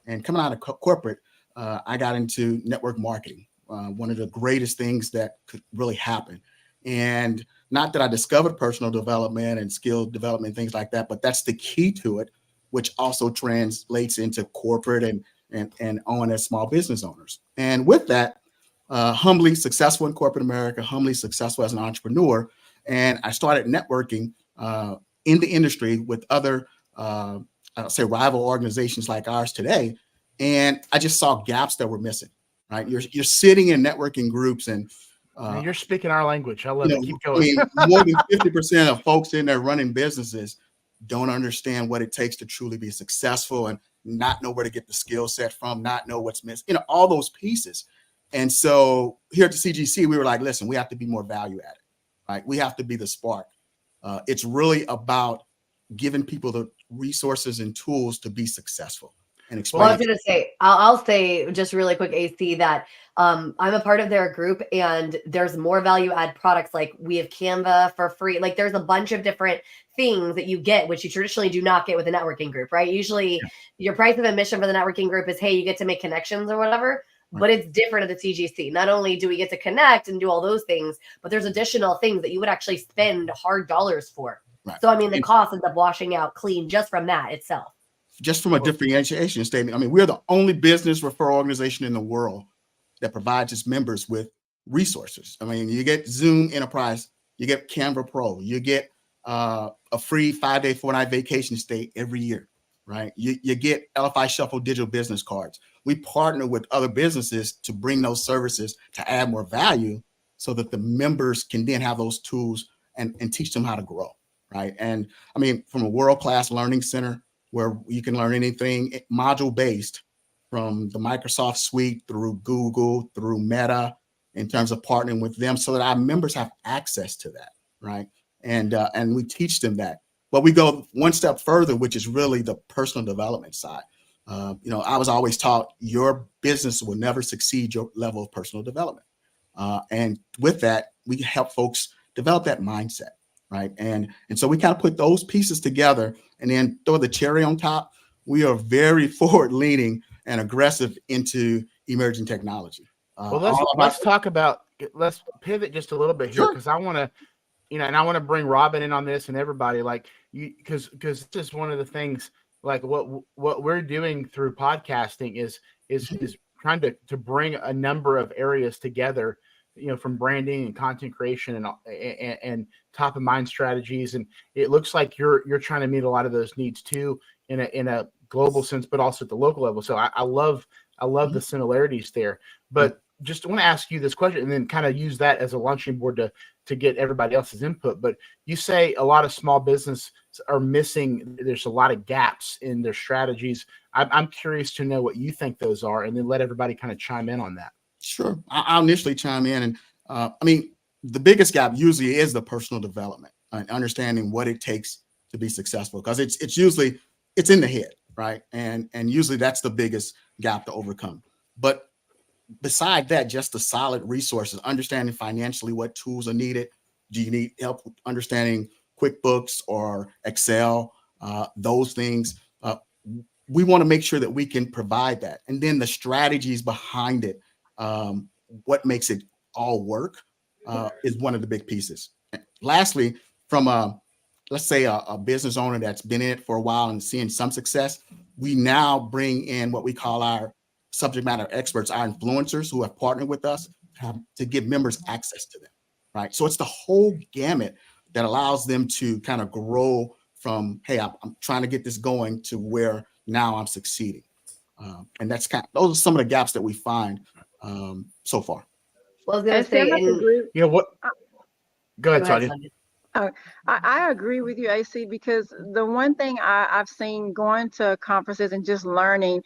And coming out of corporate, I got into network marketing, one of the greatest things that could really happen. And not that I discovered personal development and skill development, things like that, but that's the key to it, which also translates into corporate and on as small business owners. And with that, humbly successful in corporate America, humbly successful as an entrepreneur. And I started networking in the industry with other, I'll say, rival organizations like ours today. And I just saw gaps that were missing, right? You're sitting in networking groups and you're speaking our language. I love it. Keep going. I mean, more than 50% of folks in there running businesses don't understand what it takes to truly be successful and not know where to get the skill set from, not know what's missing, all those pieces. And so here at the CGC, we were like, listen, we have to be more value added, right? We have to be the spark. It's really about giving people the resources and tools to be successful. And explain. Well, I was going to say, I'll say just really quick, AC, that I'm a part of their group, and there's more value add products. Like, we have Canva for free. Like, there's a bunch of different things that you get, which you traditionally do not get with a networking group, right? Usually your price of admission for the networking group is, hey, you get to make connections or whatever. Right. But it's different at the CGC. Not only do we get to connect and do all those things, but there's additional things that you would actually spend hard dollars for. Right. So, I mean, the cost ends up washing out clean just from that itself. Just from a differentiation statement, I mean, we're the only business referral organization in the world that provides its members with resources. I mean, you get Zoom Enterprise, you get Canva Pro, you get a free 5-day, 4-night vacation stay every year, right? You get LFI Shuffle digital business cards. We partner with other businesses to bring those services to add more value so that the members can then have those tools and teach them how to grow, right? And I mean, from a world-class learning center, where you can learn anything module-based, from the Microsoft suite through Google, through Meta, in terms of partnering with them so that our members have access to that, right? And we teach them that. But we go one step further, which is really the personal development side. I was always taught your business will never succeed your level of personal development. And with that, we help folks develop that mindset, right? And so we kind of put those pieces together and then throw the cherry on top. We are very forward-leaning and aggressive into emerging technology. Well, let's pivot just a little bit here, because I want to, and I want to bring Robin in on this and everybody, like, because this is one of the things, like what we're doing through podcasting is trying to bring a number of areas together, from branding and content creation and top of mind strategies. And it looks like you're trying to meet a lot of those needs too, in a global sense, but also at the local level. So I love the similarities there. But just want to ask you this question and then kind of use that as a launching board to get everybody else's input. But you say a lot of small business are missing. There's a lot of gaps in their strategies. I'm curious to know what you think those are, and then let everybody kind of chime in on that. Sure. I'll initially chime in. And I mean, the biggest gap usually is the personal development and understanding what it takes to be successful, because it's usually it's in the head, right? And usually that's the biggest gap to overcome. But beside that, just the solid resources, understanding financially what tools are needed. Do you need help understanding QuickBooks or Excel? Those things. We want to make sure that we can provide that. And then the strategies behind it, what makes it all work, is one of the big pieces. And lastly, from let's say a business owner that's been in it for a while and seeing some success, we now bring in what we call our subject matter experts, our influencers who have partnered with us to give members access to them, right? So it's the whole gamut that allows them to kind of grow from, hey, I'm trying to get this going, to where now I'm succeeding. And that's those are some of the gaps that we find so far. Well, I was going to say, you know what? Go ahead, Sonya. I agree with you, AC, because the one thing I've seen going to conferences and just learning,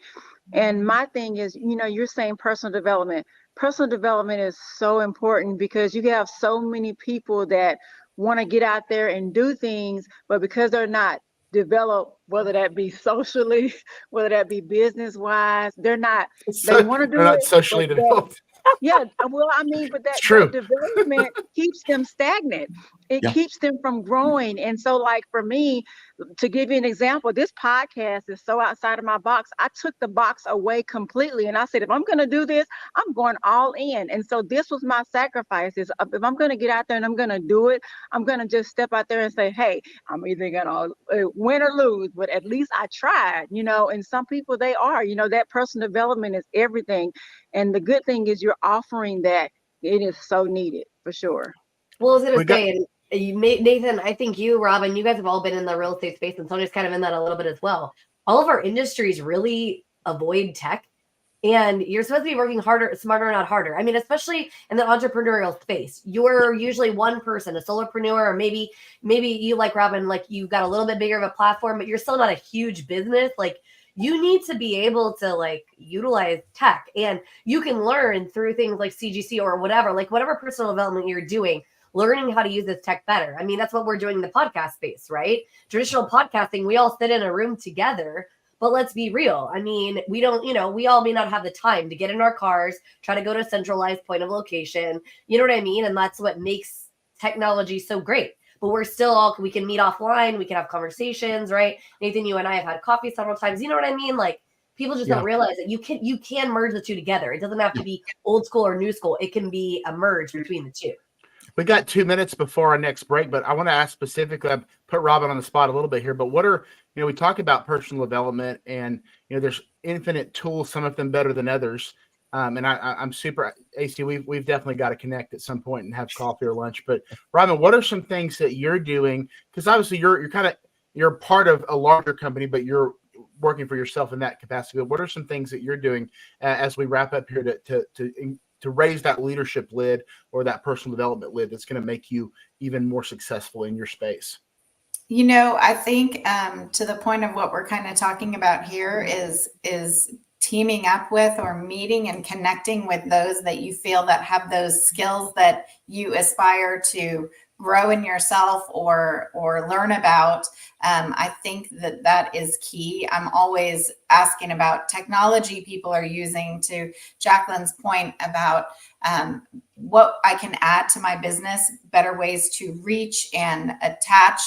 and my thing is, you're saying personal development. Personal development is so important because you have so many people that want to get out there and do things, but because they're not developed, whether that be socially, whether that be business wise, they want to do it. Not socially developed. Yeah, well, I mean, but that development keeps them stagnant. It keeps them from growing. And so, like, for me, to give you an example, this podcast is so outside of my box. I took the box away completely. And I said, if I'm going to do this, I'm going all in. And so this was my sacrifice. If I'm going to get out there and I'm going to do it, I'm going to just step out there and say, hey, I'm either going to win or lose, but at least I tried, and some people, they are, that personal development is everything. And the good thing is you're offering that. It is so needed for sure. Well, I was going to say, Nathan, I think you, Robin, you guys have all been in the real estate space, and Sonya's kind of in that a little bit as well. All of our industries really avoid tech, and you're supposed to be working harder, smarter, not harder. I mean, especially in the entrepreneurial space, you're usually one person, a solopreneur, or maybe you, like Robin, like you've got a little bit bigger of a platform, but you're still not a huge business. Like, you need to be able to like utilize tech, and you can learn through things like CGC or whatever, like whatever personal development you're doing, learning how to use this tech better. I mean, that's what we're doing in the podcast space, right? Traditional podcasting, we all sit in a room together, but let's be real. I mean, we don't, we all may not have the time to get in our cars, try to go to a centralized point of location. You know what I mean? And that's what makes technology so great. But we're still we can meet offline. We can have conversations, right? Nathan, you and I have had coffee several times. You know what I mean? Like, people just don't realize that you can merge the two together. It doesn't have to be old school or new school. It can be a merge between the two. We got 2 minutes before our next break, but I want to ask specifically, I put Robin on the spot a little bit here, but what are, we talk about personal development, and, there's infinite tools, some of them better than others. And I'm super, AC, we've definitely got to connect at some point and have coffee or lunch. But Robin, what are some things that you're doing? Because obviously you're part of a larger company, but you're working for yourself in that capacity. But what are some things that you're doing as we wrap up here to raise that leadership lid or that personal development lid that's going to make you even more successful in your space? I think to the point of what we're kind of talking about here is teaming up with or meeting and connecting with those that you feel that have those skills that you aspire to grow in yourself or learn about. I think that is key. I'm always asking about technology people are using, to Jacqueline's point about what I can add to my business, better ways to reach and attach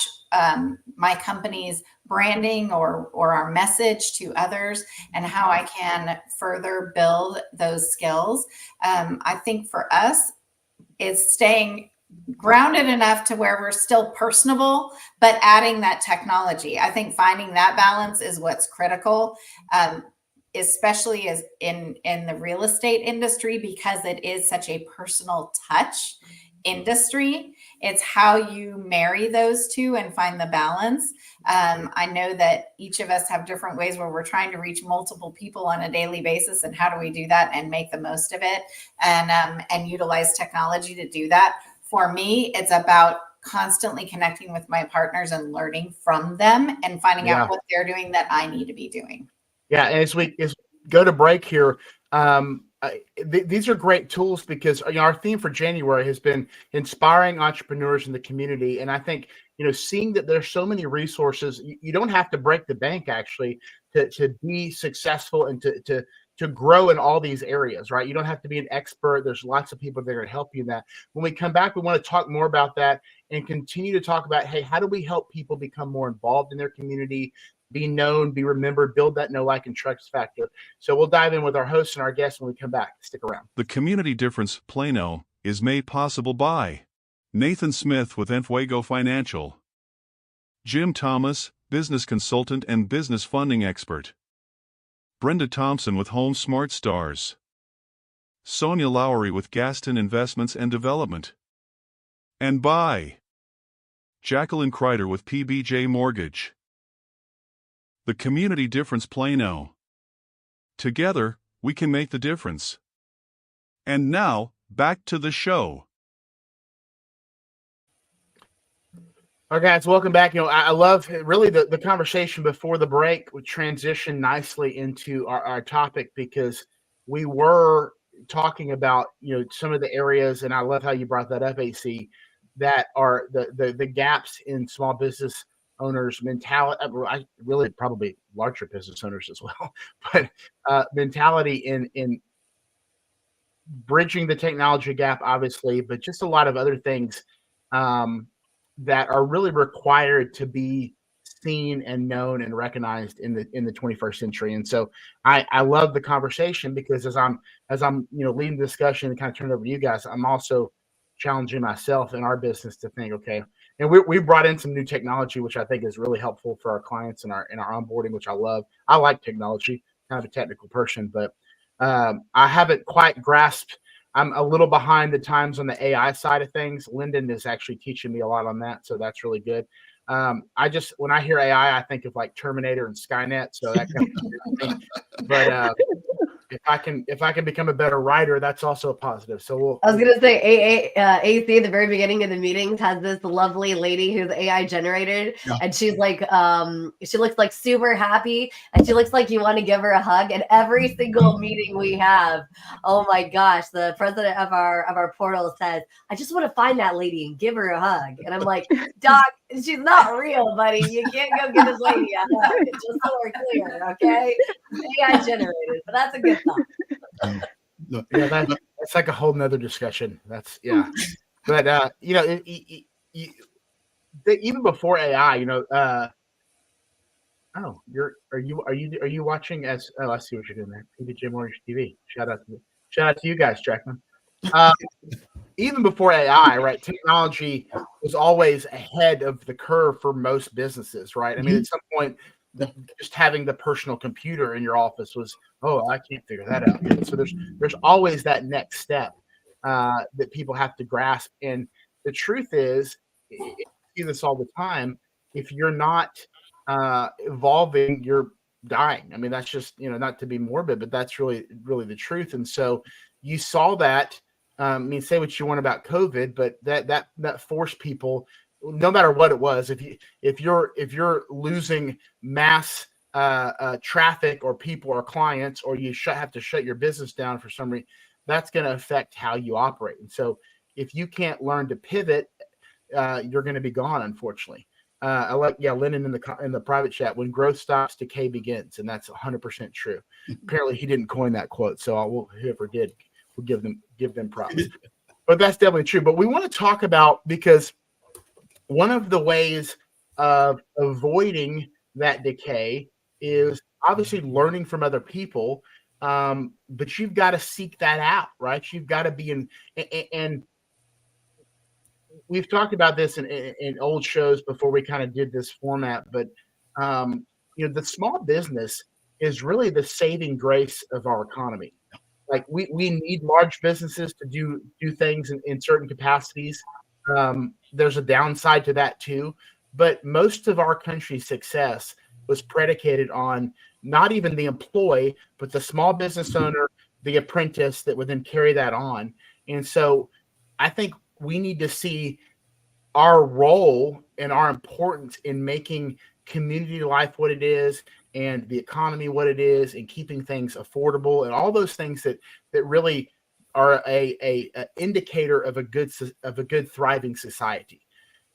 my company's branding or our message to others, and how I can further build those skills. I think for us, it's staying grounded enough to where we're still personable, but adding that technology. I think finding that balance is what's critical, especially as in the real estate industry, because it is such a personal touch industry. It's how you marry those two and find the balance. I know that each of us have different ways where we're trying to reach multiple people on a daily basis, and how do we do that and make the most of it, and utilize technology to do that. For me, it's about constantly connecting with my partners and learning from them and finding out what they're doing that I need to be doing. Yeah, and as we go to break here, these are great tools because our theme for January has been inspiring entrepreneurs in the community, and I think seeing that there's so many resources, you don't have to break the bank actually to be successful and to grow in all these areas, right? You don't have to be an expert. There's lots of people that are going to help you in that. When we come back, we want to talk more about that and continue to talk about, hey, how do we help people become more involved in their community, be known, be remembered, build that know, like, and trust factor. So we'll dive in with our hosts and our guests when we come back. Stick around. The Community Difference Plano is made possible by Nathan Smith with Enfuego Financial, Jim Thomas, business consultant and business funding expert, Brenda Thompson with Home Smart Stars, Sonya Lowery with Gaston Investments and Development, and by Jacqueline Crider with PBJ Mortgage. The Community Difference Plano. Together, we can make the difference. And now, back to the show. All right, guys, welcome back. I love really the conversation before the break would transition nicely into our topic, because we were talking about some of the areas, and I love how you brought that up, AC, that are the gaps in small business owners' mentality. Really, probably larger business owners as well, but mentality in bridging the technology gap, obviously, but just a lot of other things that are really required to be seen and known and recognized in the 21st century. And so I love the conversation, because as I'm leading the discussion and kind of turn it over to you guys, I'm also challenging myself in our business to think, okay, and we brought in some new technology, which I think is really helpful for our clients and our onboarding, which I love. I like technology, kind of a technical person, but I haven't quite grasped. I'm a little behind the times on the AI side of things. Lyndon is actually teaching me a lot on that, so that's really good. When I hear AI, I think of like Terminator and Skynet, so that kind of thing. But if I can become a better writer, that's also a positive. So I was gonna say AC at the very beginning of the meetings has this lovely lady who's AI generated, and she's like, she looks like super happy, and she looks like you want to give her a hug. And every single meeting we have, oh my gosh, the president of our portal says, "I just want to find that lady and give her a hug." And I'm like, Doc, she's not real, buddy. You can't go give this lady a hug. Just so we're clear, okay? AI generated, but that's a good thought. Yeah, that's like a whole nother discussion. That's but even before AI, are you watching I see what you're doing there. PBJ Mortgage TV. Shout out to you guys, Jacqueline. Even before AI, right? Technology was always ahead of the curve for most businesses, right? I mean, at some point, just having the personal computer in your office was, oh, I can't figure that out. So there's always that next step that people have to grasp. And the truth is, I see this all the time. If you're not evolving, you're dying. I mean, that's just not to be morbid, but that's really the truth. And so you saw that. I mean, say what you want about COVID, but that forced people, no matter what it was, if you're losing mass traffic or people or clients, or you have to shut your business down for some reason, that's going to affect how you operate. And so if you can't learn to pivot, you're going to be gone, unfortunately. I like Lennon in the private chat, when growth stops, decay begins, and that's 100% true. Apparently, he didn't coin that quote, so whoever did, we'll give them props. But that's definitely true. But we want to talk about, because one of the ways of avoiding that decay is obviously learning from other people, but you've got to seek that out, right? You've got to be and we've talked about this in old shows before we kind of did this format, but the small business is really the saving grace of our economy. Like we need large businesses to do things in certain capacities, There's a downside to that too, but most of our country's success was predicated on not even the employee, but the small business owner, the apprentice that would then carry that on. And so I think we need to see our role and our importance in making community life what it is and the economy what it is and keeping things affordable and all those things that really are a indicator of a good thriving society.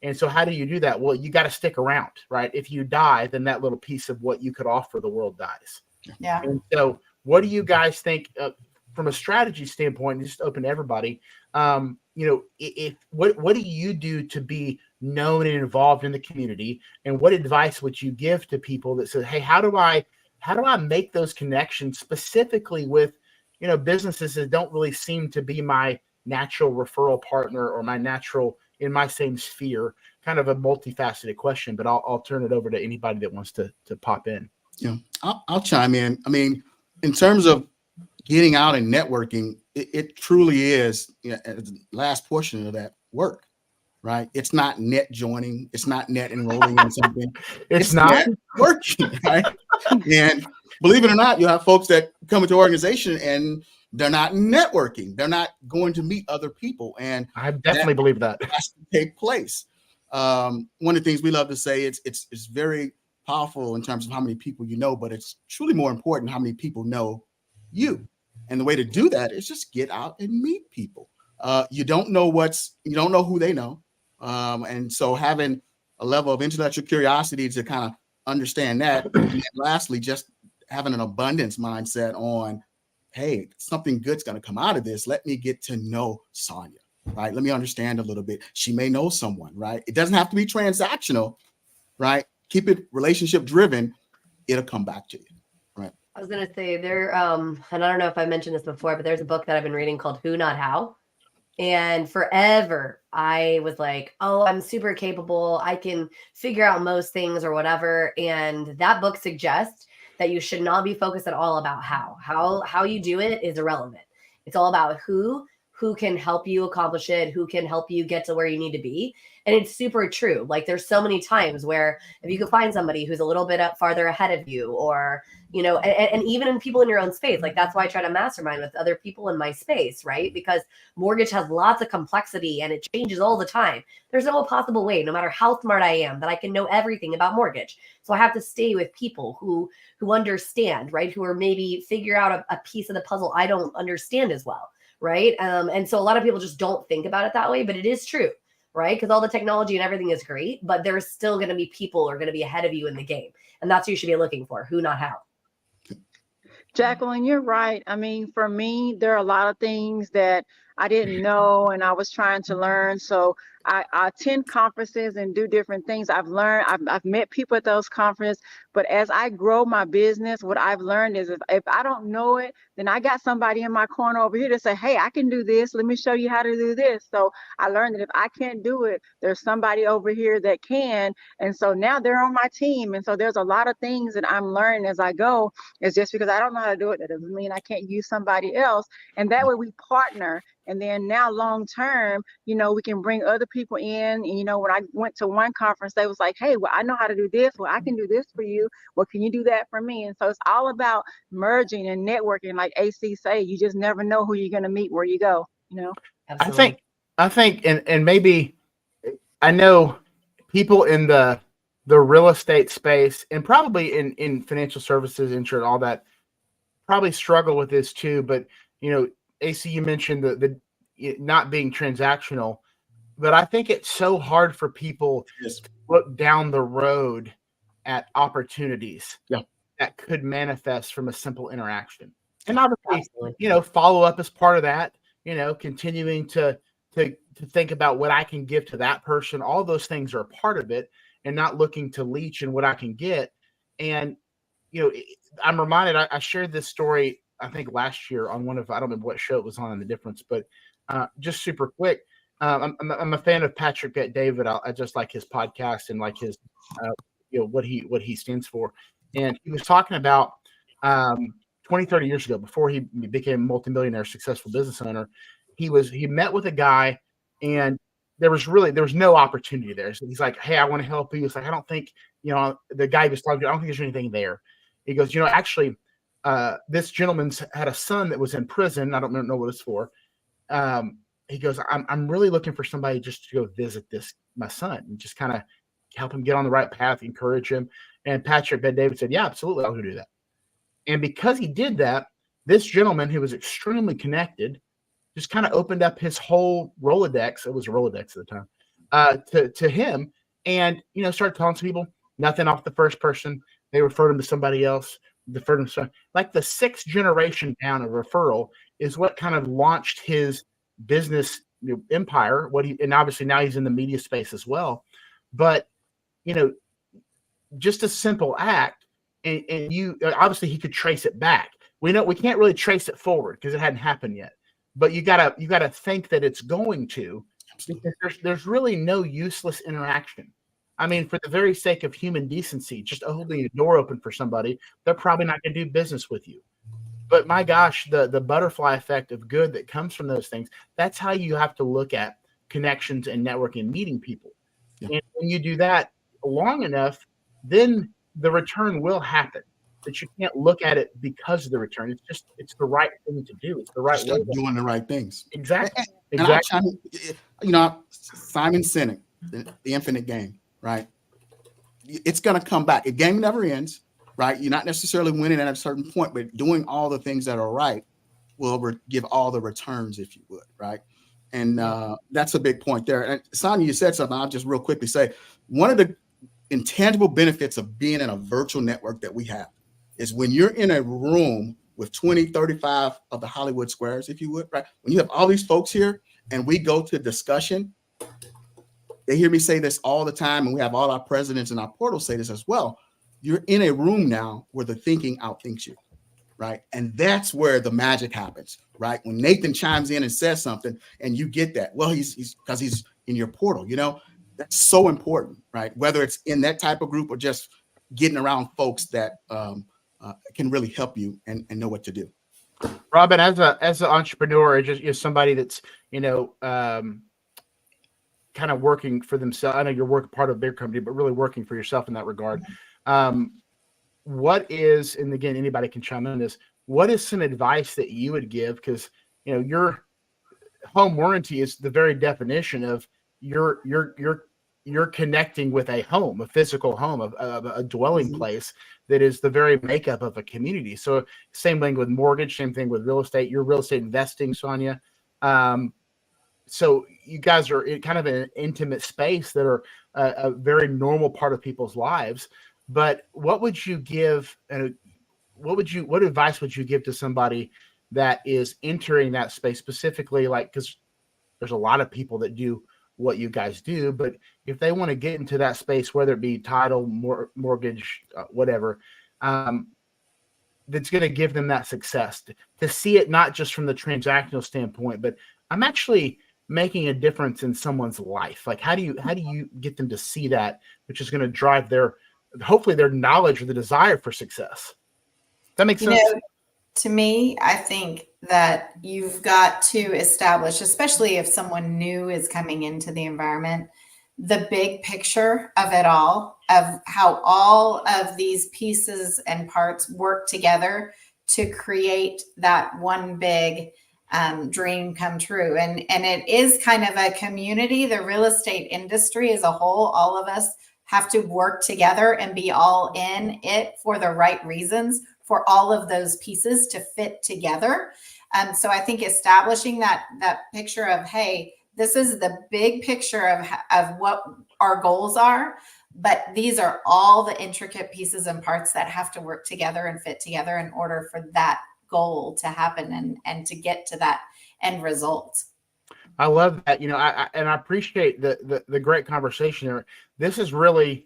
And so how do you do that? Well, you got to stick around, right? If you die, then that little piece of what you could offer the world dies. Yeah. And so what do you guys think from a strategy standpoint, just open to everybody, if what do you do to be known and involved in the community, and what advice would you give to people that say, hey, how do I make those connections specifically with businesses that don't really seem to be my natural referral partner or my natural in my same sphere? Kind of a multifaceted question, but I'll turn it over to anybody that wants to pop in. Yeah, I'll chime in. I mean, in terms of getting out and networking, it truly is the last portion of that work, right? It's not net joining. It's not net enrolling in something. It's not working, right? And believe it or not, you have folks that come into organization and they're not networking. They're not going to meet other people. And I definitely believe that has to take place. One of the things we love to say, it's very powerful in terms of how many people you know, but it's truly more important how many people know you. And the way to do that is just get out and meet people. You don't know who they know. And so having a level of intellectual curiosity to kind of understand that. And then lastly, just having an abundance mindset on, hey, something good's going to come out of this. Let me get to know Sonya, right? Let me understand a little bit. She may know someone, right? It doesn't have to be transactional, right? Keep it relationship driven. It'll come back to you, right? I was going to say there, and I don't know if I mentioned this before, but there's a book that I've been reading called Who Not How. And forever I was like, oh, I'm super capable. I can figure out most things or whatever. And that book suggests that you should not be focused at all about how you do it is irrelevant. It's all about who can help you accomplish it, who can help you get to where you need to be. And it's super true. Like there's so many times where if you could find somebody who's a little bit farther ahead of you, or, and even in people in your own space, like that's why I try to mastermind with other people in my space, right? Because mortgage has lots of complexity and it changes all the time. There's no possible way, no matter how smart I am, that I can know everything about mortgage. So I have to stay with people who understand, right? Who are maybe figure out a piece of the puzzle I don't understand as well. Right. And so a lot of people just don't think about it that way, but it is true, right? Because all the technology and everything is great, but there's still going to be people who are going to be ahead of you in the game. And that's what you should be looking for. Who, not how. Jacqueline, you're right. I mean, for me, there are a lot of things that I didn't know and I was trying to learn. So I attend conferences and do different things. I've learned, I've met people at those conferences, but as I grow my business, what I've learned is if I don't know it, then I got somebody in my corner over here to say, hey, I can do this. Let me show you how to do this. So I learned that if I can't do it, there's somebody over here that can. And so now they're on my team. And so there's a lot of things that I'm learning as I go. It's just because I don't know how to do it, that doesn't mean I can't use somebody else. And that way we partner. And then now long term, we can bring other people in. And, when I went to one conference, they was like, hey, well, I know how to do this. Well, I can do this for you. Well, can you do that for me? And so it's all about merging and networking. Like AC say, you just never know who you're going to meet where you go, Absolutely. I think, and maybe I know people in the real estate space and probably in financial services, insurance, all that probably struggle with this too. But, AC, you mentioned the not being transactional, but I think it's so hard for people to look down the road at opportunities that could manifest from a simple interaction. And obviously, follow up as part of that, continuing to think about what I can give to that person. All those things are a part of it, and not looking to leech in what I can get. And, I'm reminded, I shared this story, I think last year on I don't remember what show it was on in The Difference, but just super quick. I'm a fan of Patrick Bet-David. I just like his podcast and like his, what he stands for. And he was talking about 20, 30 years ago, before he became a multimillionaire, successful business owner, he met with a guy, and there was no opportunity there. So he's like, hey, I want to help you. It's like, I don't think, the guy was talking to, I don't think there's anything there. He goes, actually, this gentleman's had a son that was in prison. I don't know what it's for. He goes, I'm really looking for somebody just to go visit my son and just kind of help him get on the right path, encourage him. And Patrick Bet-David said, yeah, absolutely, I'll go do that. And because he did that, this gentleman who was extremely connected just kind of opened up his whole Rolodex. It was a Rolodex at the time, to him, and started talking to people. Nothing off the first person. They referred him to somebody else. Referred him to like the 6th generation down of referral is what kind of launched his business empire. And obviously now he's in the media space as well. But just a simple act, and you obviously he could trace it back. We can't really trace it forward because it hadn't happened yet. But you gotta think that it's going to, because there's really no useless interaction. I mean, for the very sake of human decency, just holding a door open for somebody, they're probably not going to do business with you. But my gosh, the butterfly effect of good that comes from those things, that's how you have to look at connections and networking and meeting people. Yeah. And when you do that long enough, then the return will happen. But you can't look at it because of the return. It's the right thing to do. It's the right way. Doing the right things. Exactly. Exactly. Simon Sinek, the infinite game, right? It's going to come back. A game never ends, right? You're not necessarily winning at a certain point, but doing all the things that are right will give all the returns, if you would, right? And that's a big point there. And Sonya, you said something. I'll just real quickly say, one of the intangible benefits of being in a virtual network that we have is when you're in a room with 20, 35 of the Hollywood squares, if you would, right? When you have all these folks here and we go to discussion, they hear me say this all the time, and we have all our presidents and our portals say this as well. You're in a room now where the thinking outthinks you, right? And that's where the magic happens, right? When Nathan chimes in and says something and you get that, well, he's because he's in your portal, that's so important, right? Whether it's in that type of group or just getting around folks that can really help you and know what to do. Robin, as an entrepreneur, just somebody that's kind of working for themselves. I know you're part of their company, but really working for yourself in that regard. What is, and again, anybody can chime in on this, what is some advice that you would give? Because your home warranty is the very definition of you're connecting with a home, a physical home, a dwelling place that is the very makeup of a community. So same thing with mortgage, same thing with real estate. Your real estate investing, Sonya. So you guys are in kind of an intimate space that are a very normal part of people's lives. But what would you give? What advice would you give to somebody that is entering that space specifically? Like, because there's a lot of people that do what you guys do, but if they want to get into that space, whether it be title, mortgage, whatever, that's going to give them that success to see it not just from the transactional standpoint, but I'm actually making a difference in someone's life. Like, how do you get them to see that, which is going to drive hopefully their knowledge or the desire for success? Does that make sense? To me, I think that you've got to establish, especially if someone new is coming into the environment, the big picture of it all, of how all of these pieces and parts work together to create that one big dream come true. And it is kind of a community. The real estate industry as a whole, all of us have to work together and be all in it for the right reasons, for all of those pieces to fit together. So I think establishing that picture of, hey, this is the big picture of what our goals are, but these are all the intricate pieces and parts that have to work together and fit together in order for that goal to happen and to get to that end result. I love that. I appreciate the great conversation here. This is really,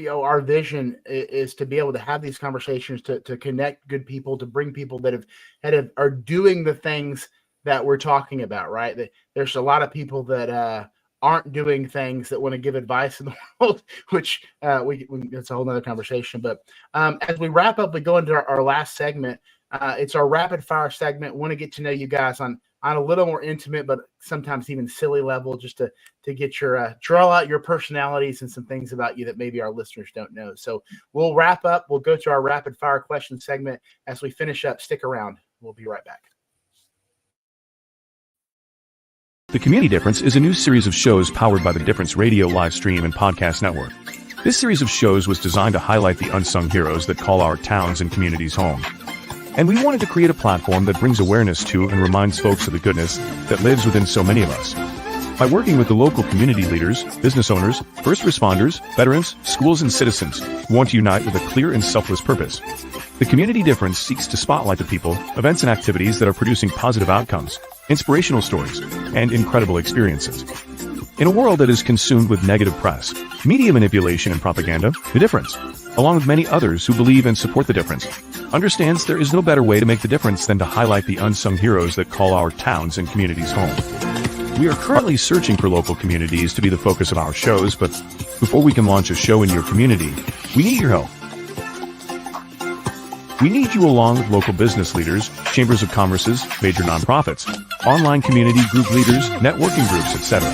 our vision is to be able to have these conversations, to connect good people, to bring people that are doing the things that we're talking about, right? There's a lot of people that aren't doing things, that want to give advice in the world, which it's a whole nother conversation. But as we wrap up, we go into our last segment. It's our rapid fire segment. Want to get to know you guys on on a little more intimate, but sometimes even silly level, just to get your draw out your personalities and some things about you that maybe our listeners don't know. So we'll wrap up. We'll go to our rapid fire question segment as we finish up. Stick around. We'll be right back. The Community Difference is a new series of shows powered by the Difference Radio live stream and podcast network. This series of shows was designed to highlight the unsung heroes that call our towns and communities home. And we wanted to create a platform that brings awareness to and reminds folks of the goodness that lives within so many of us. By working with the local community leaders, business owners, first responders, veterans, schools, and citizens who want to unite with a clear and selfless purpose, the Community Difference seeks to spotlight the people, events, and activities that are producing positive outcomes, inspirational stories, and incredible experiences. In a world that is consumed with negative press, media manipulation, and propaganda, the Difference, along with many others who believe and support the Difference, understands there is no better way to make the difference than to highlight the unsung heroes that call our towns and communities home. We are currently searching for local communities to be the focus of our shows, but before we can launch a show in your community, we need your help. We need you along with local business leaders, chambers of commerces, major nonprofits, online community group leaders, networking groups, etc.,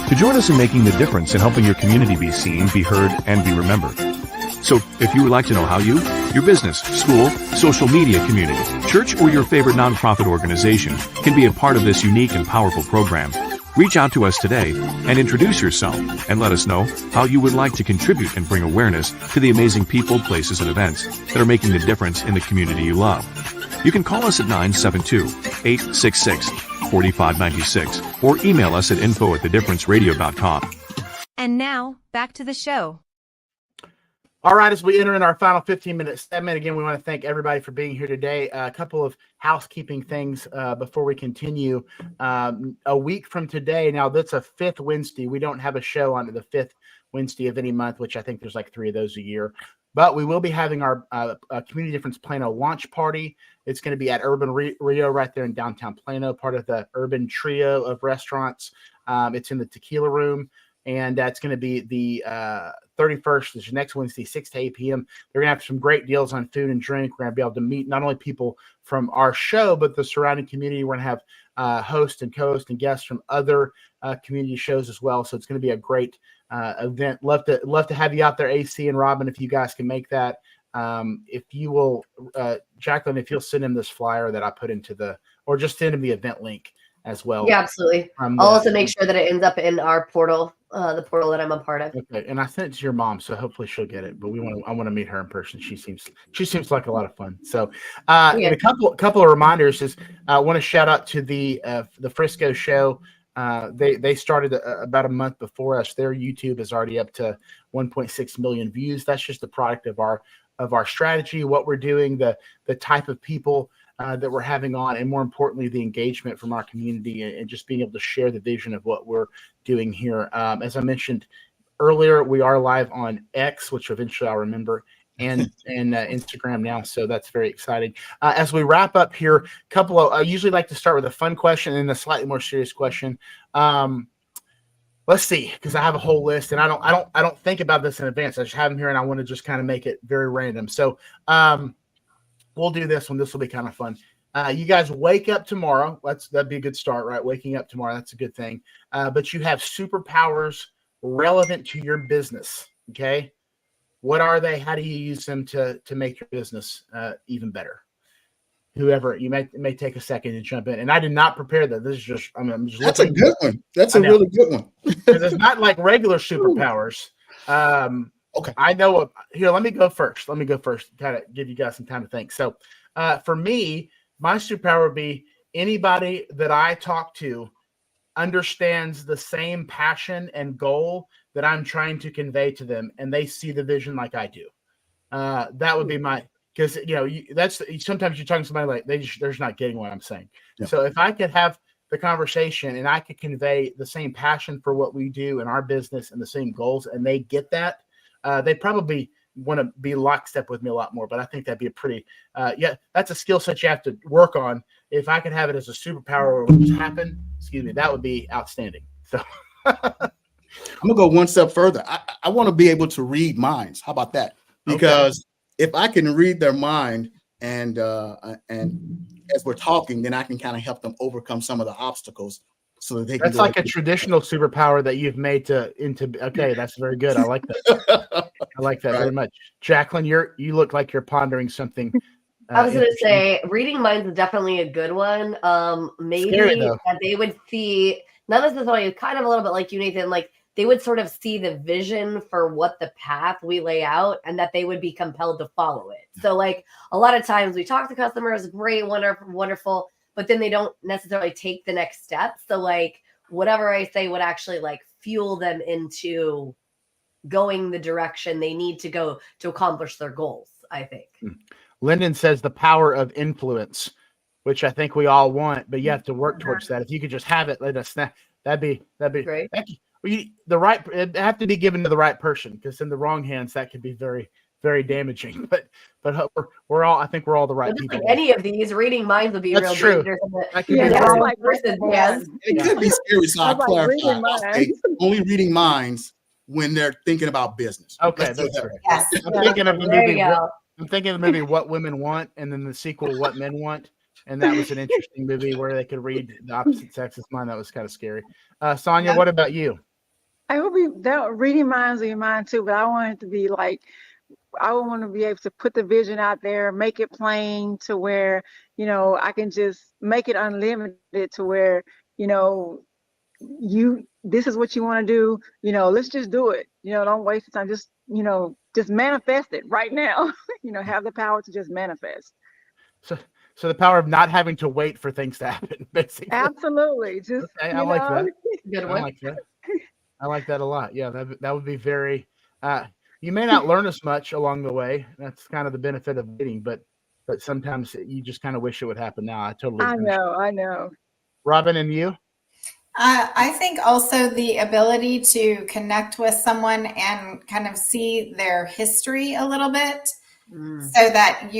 to join us in making the difference in helping your community be seen, be heard, and be remembered. So, if you would like to know how you, your business, school, social media community, church, or your favorite nonprofit organization can be a part of this unique and powerful program, reach out to us today and introduce yourself and let us know how you would like to contribute and bring awareness to the amazing people, places, and events that are making the difference in the community you love. You can call us at 972-866-4596 or email us at info@thedifferenceradio.com. And now, back to the show. All right, as we enter in our final 15-minute segment, again, we want to thank everybody for being here today. A couple of housekeeping things before we continue. A week from today, now that's a fifth Wednesday. We don't have a show on the fifth Wednesday of any month, which I think there's like 3 of those a year. But we will be having our Community Difference Plano launch party. It's going to be at Urban Rio right there in downtown Plano, part of the Urban Trio of restaurants. It's in the Tequila Room, and that's going to be the 31st, which is next Wednesday, 6 to 8 p.m. They're going to have some great deals on food and drink. We're going to be able to meet not only people from our show, but the surrounding community. We're going to have hosts and co-hosts and guests from other community shows as well. So it's going to be a great event. Love to have you out there, AC and Robin, if you guys can make that. If you will, Jacqueline, if you'll send him this flyer that I put or just send him the event link as well. Yeah, absolutely. I'll also make sure that it ends up in our portal, the portal that I'm a part of. Okay, and I sent it to your mom, so hopefully she'll get it. But I want to meet her in person. She seems like a lot of fun. So, and a couple of reminders is I want to shout out to the Frisco show. They started about a month before us. Their YouTube is already up to 1.6 million views. That's just the product of our strategy, what we're doing, the type of people that we're having on, and more importantly, the engagement from our community and just being able to share the vision of what we're doing here. As I mentioned earlier, we are live on X, which eventually I'll remember, and Instagram now. So that's very exciting. As we wrap up here, I usually like to start with a fun question and a slightly more serious question. Let's see, because I have a whole list, and I don't think about this in advance. I just have them here, and I want to just kind of make it very random. So we'll do this one. This will be kind of fun. You guys wake up tomorrow. That'd be a good start, right? Waking up tomorrow, that's a good thing. But you have superpowers relevant to your business. Okay, what are they? How do you use them to make your business even better? Whoever, you may take a second to jump in. And I did not prepare that. This is just, I'm just That's looking. A good one. That's a really good one. Because it's not like regular superpowers. Okay. I know. Here, let me go first. Kind of give you guys some time to think. So for me, my superpower would be anybody that I talk to understands the same passion and goal that I'm trying to convey to them, and they see the vision like I do. That would be my... Because, that's sometimes you're talking to somebody like they're just not getting what I'm saying. Yeah. So if I could have the conversation and I could convey the same passion for what we do in our business and the same goals, and they get that, they probably want to be lockstep with me a lot more. But I think that'd be a pretty, that's a skill set you have to work on. If I could have it as a superpower or just happen, that would be outstanding. So I'm gonna go one step further. I want to be able to read minds. How about that? Because if I can read their mind and as we're talking, then I can kind of help them overcome some of the obstacles so that they can That's go like a traditional superpower that you've made into. Okay, that's very good. I like that. I like that very much. Jacqueline, you look like you're pondering something. I was going to say, reading minds is definitely a good one. Maybe that they would see, not necessarily, kind of a little bit like you, Nathan, like they would sort of see the vision for what the path we lay out and that they would be compelled to follow it. So like a lot of times we talk to customers, great, wonderful, wonderful, but then they don't necessarily take the next step. So like whatever I say would actually like fuel them into going the direction they need to go to accomplish their goals, I think. Lyndon says the power of influence, which I think we all want, but you have to work towards that. If you could just have it, let us know. That'd be great. It'd have to be given to the right person, because in the wrong hands, that could be very, very damaging. But we're all, I think we're all the right people. Like any of these, reading minds would be That's real true. dangerous. That could be like person, it could be scary, so I'll clarify. Okay, only reading minds when they're thinking about business. Okay, that's true. Yes. I'm thinking of the movie. I'm thinking of the movie What Women Want, and then the sequel What Men Want. And that was an interesting movie where they could read the opposite sex's mind. That was kind of scary. Sonya, what about you? I hope that reading minds are your mind too, but I want it to be like, I want to be able to put the vision out there, make it plain to where, I can just make it unlimited to where, this is what you want to do, let's just do it. Don't waste time. Just manifest it right now. Have the power to just manifest. So the power of not having to wait for things to happen, basically. Absolutely. Just I like that. Good one. I like that. I like that a lot. Yeah, that would be very. You may not learn as much along the way. That's kind of the benefit of waiting, but sometimes you just kind of wish it would happen now. I totally. I know. Robin, and you? I think also the ability to connect with someone and kind of see their history a little bit, so that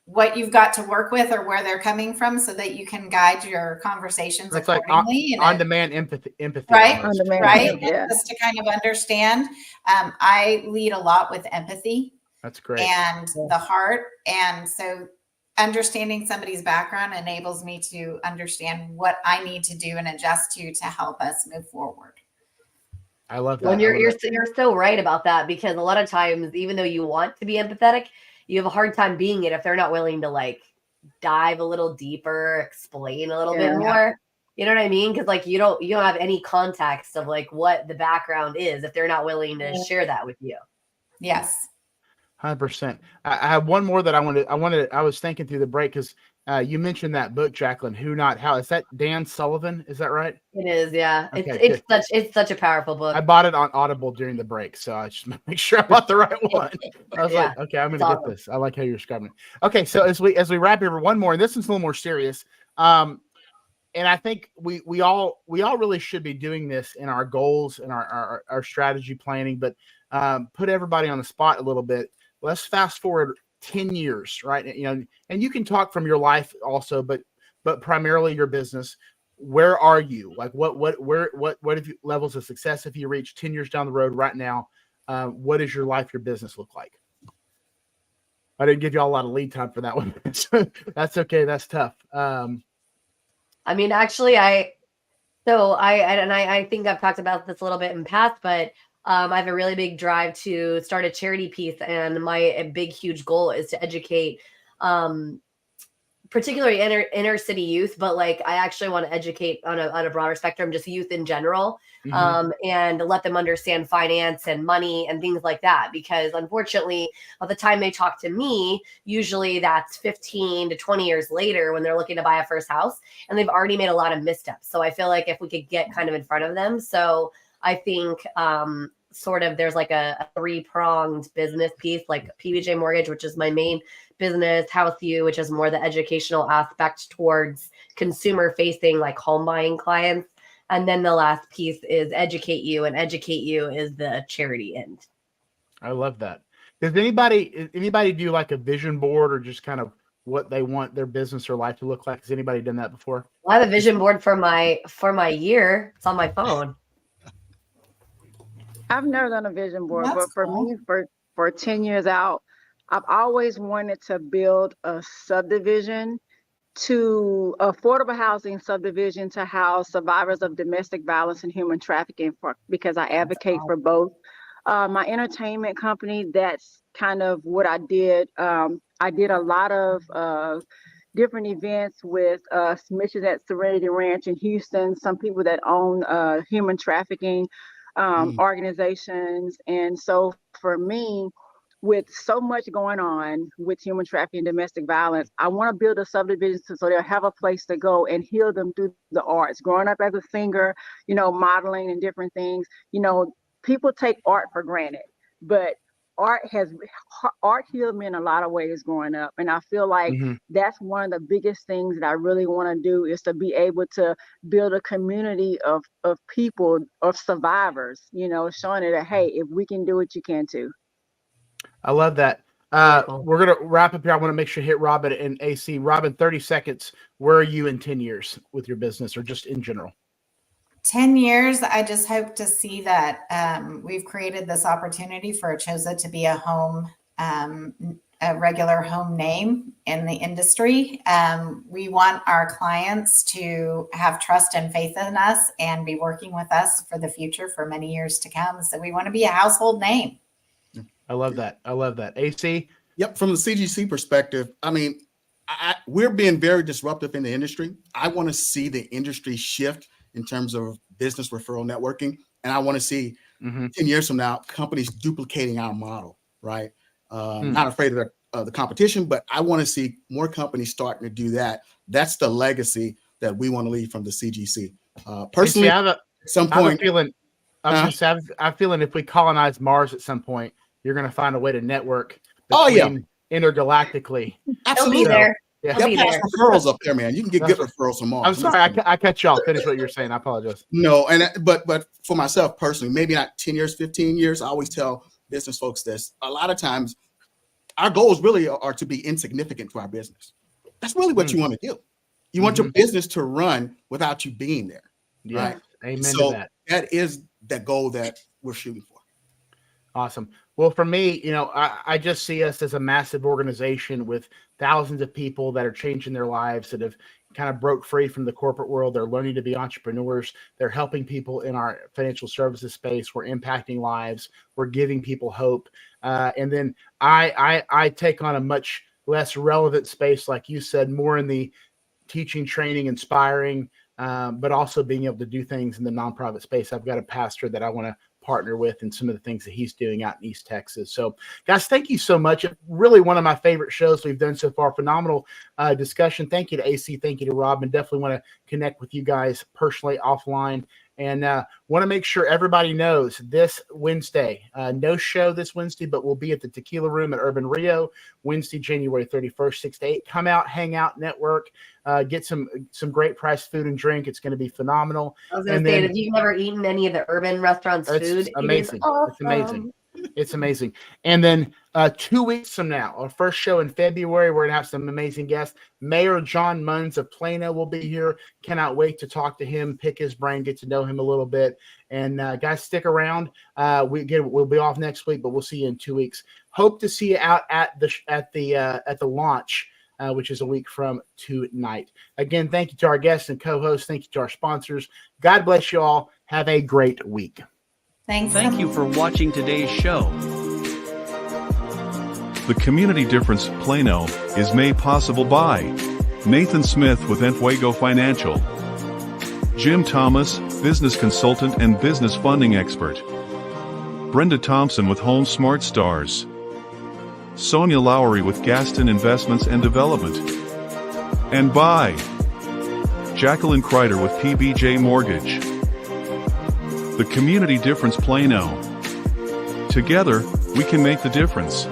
what you've got to work with or where they're coming from, so that you can guide your conversations accordingly. Like on-demand empathy. Right, right. Yeah. Just to kind of understand. I lead a lot with empathy. That's great. And the heart. And so understanding somebody's background enables me to understand what I need to do and adjust to help us move forward. I love that. When you're so right about that, because a lot of times, even though you want to be empathetic, you have a hard time being it if they're not willing to like dive a little deeper, explain a little bit more. You know what I mean? Because like you don't have any context of like what the background is if they're not willing to share that with you. Yes. 100%. I have one more that I was thinking through the break, because you mentioned that book, Jacqueline, Who Not How. Is that Dan Sullivan? Is that right? It is, yeah. Okay, It's such a powerful book. I bought it on Audible during the break, so I just make sure I bought the right one. I was like, okay, I'm gonna get this. I like how you're describing it. Okay, so as we wrap here, one more, and this one's a little more serious. And I think we all really should be doing this in our goals and our strategy planning, but put everybody on the spot a little bit. Let's fast forward 10 years, right? And you can talk from your life also, but primarily your business. Where are you? Like what have you, levels of success have you reached 10 years down the road right now? What does your life, your business look like? I didn't give you all a lot of lead time for that one. That's okay. That's tough. I mean, actually, I think I've talked about this a little bit in past, but I have a really big drive to start a charity piece, and my big, huge goal is to educate, particularly inner city youth, but like I actually want to educate on a broader spectrum, just youth in general, and let them understand finance and money and things like that. Because unfortunately, by the time they talk to me, usually that's 15 to 20 years later when they're looking to buy a first house, and they've already made a lot of missteps. So I feel like if we could get kind of in front of them. So I think sort of there's like a three-pronged business piece, like PBJ Mortgage, which is my main business, House U, which is more the educational aspect towards consumer facing, like home buying clients. And then the last piece is Educate You, and Educate You is the charity end. I love that. Does anybody do like a vision board, or just kind of what they want their business or life to look like? Has anybody done that before? Well, I have a vision board for my year. It's on my phone. I've never done a vision board, but for me, for 10 years out, I've always wanted to build a subdivision to affordable housing subdivision to house survivors of domestic violence and human trafficking because I advocate for both. My entertainment company, that's kind of what I did. I did a lot of different events with submissions at Serenity Ranch in Houston, some people that own human trafficking organizations. And so for me, with so much going on with human trafficking and domestic violence, I want to build a subdivision so they'll have a place to go and heal them through the arts. Growing up as a singer, modeling and different things, people take art for granted, but art healed me in a lot of ways growing up. And I feel like that's one of the biggest things that I really want to do is to be able to build a community of people, of survivors, showing it that, hey, if we can do it, you can too. I love that. We're going to wrap up here. I want to make sure to hit Robin and AC. Robin, 30 seconds. Where are you in 10 years with your business or just in general? 10 years, I just hope to see that we've created this opportunity for Achosa to be a home, a regular home name in the industry. We want our clients to have trust and faith in us and be working with us for the future for many years to come. So we want to be a household name. I love that. I love that. AC? Yep. From the CGC perspective, I mean, we're being very disruptive in the industry. I want to see the industry shift in terms of business referral networking. And I want to see 10 years from now, companies duplicating our model, right? Not afraid of the competition, but I want to see more companies starting to do that. That's the legacy that we want to leave from the CGC. Personally, at some point, I'm feeling if we colonize Mars at some point, you're going to find a way to network intergalactically. Absolutely. There. Yeah. Get past referrals up there, man. You can get good referrals from Mars. I'm sorry, I cut you off. Finish what you're saying. I apologize. No, but for myself personally, maybe not 10 years, 15 years. I always tell business folks this. A lot of times, our goals really are to be insignificant to our business. That's really what you want to do. You want your business to run without you being there. Yeah. Right? Amen So to that. that is the goal that we're shooting for. Awesome. Well, for me, I just see us as a massive organization with thousands of people that are changing their lives, that have kind of broke free from the corporate world. They're learning to be entrepreneurs. They're helping people in our financial services space. We're impacting lives. We're giving people hope. And then I take on a much less relevant space, like you said, more in the teaching, training, inspiring, but also being able to do things in the nonprofit space. I've got a pastor that I want to partner with and some of the things that he's doing out in East Texas. So guys, thank you so much. Really one of my favorite shows we've done so far. Phenomenal discussion. Thank you to AC. Thank you to Rob, and definitely want to connect with you guys personally offline. And want to make sure everybody knows this Wednesday, no show this Wednesday, but we'll be at the Tequila Room at Urban Rio, Wednesday, January 31st, 6 to 8. Come out, hang out, network, get some great priced food and drink. It's going to be phenomenal. I was going to say, if you've never eaten any of the Urban restaurants' food, amazing. It is awesome. It's amazing. It's amazing. And then 2 weeks from now, our first show in February, we're going to have some amazing guests. Mayor John Munns of Plano will be here. Cannot wait to talk to him, pick his brain, get to know him a little bit. And guys, stick around. We'll be off next week, but we'll see you in 2 weeks. Hope to see you out at the launch, which is a week from tonight. Again, thank you to our guests and co-hosts. Thank you to our sponsors. God bless you all. Have a great week. Thanks. Thank you for watching today's show. The Community Difference Plano is made possible by Nathan Smith with Enfuego Financial, Jim Thomas, business consultant and business funding expert, Brenda Thompson with Home Smart Stars, Sonya Lowery with Gaston Investments and Development, and by Jacqueline Crider with PBJ Mortgage. The Community Difference Plano. Together, we can make the difference.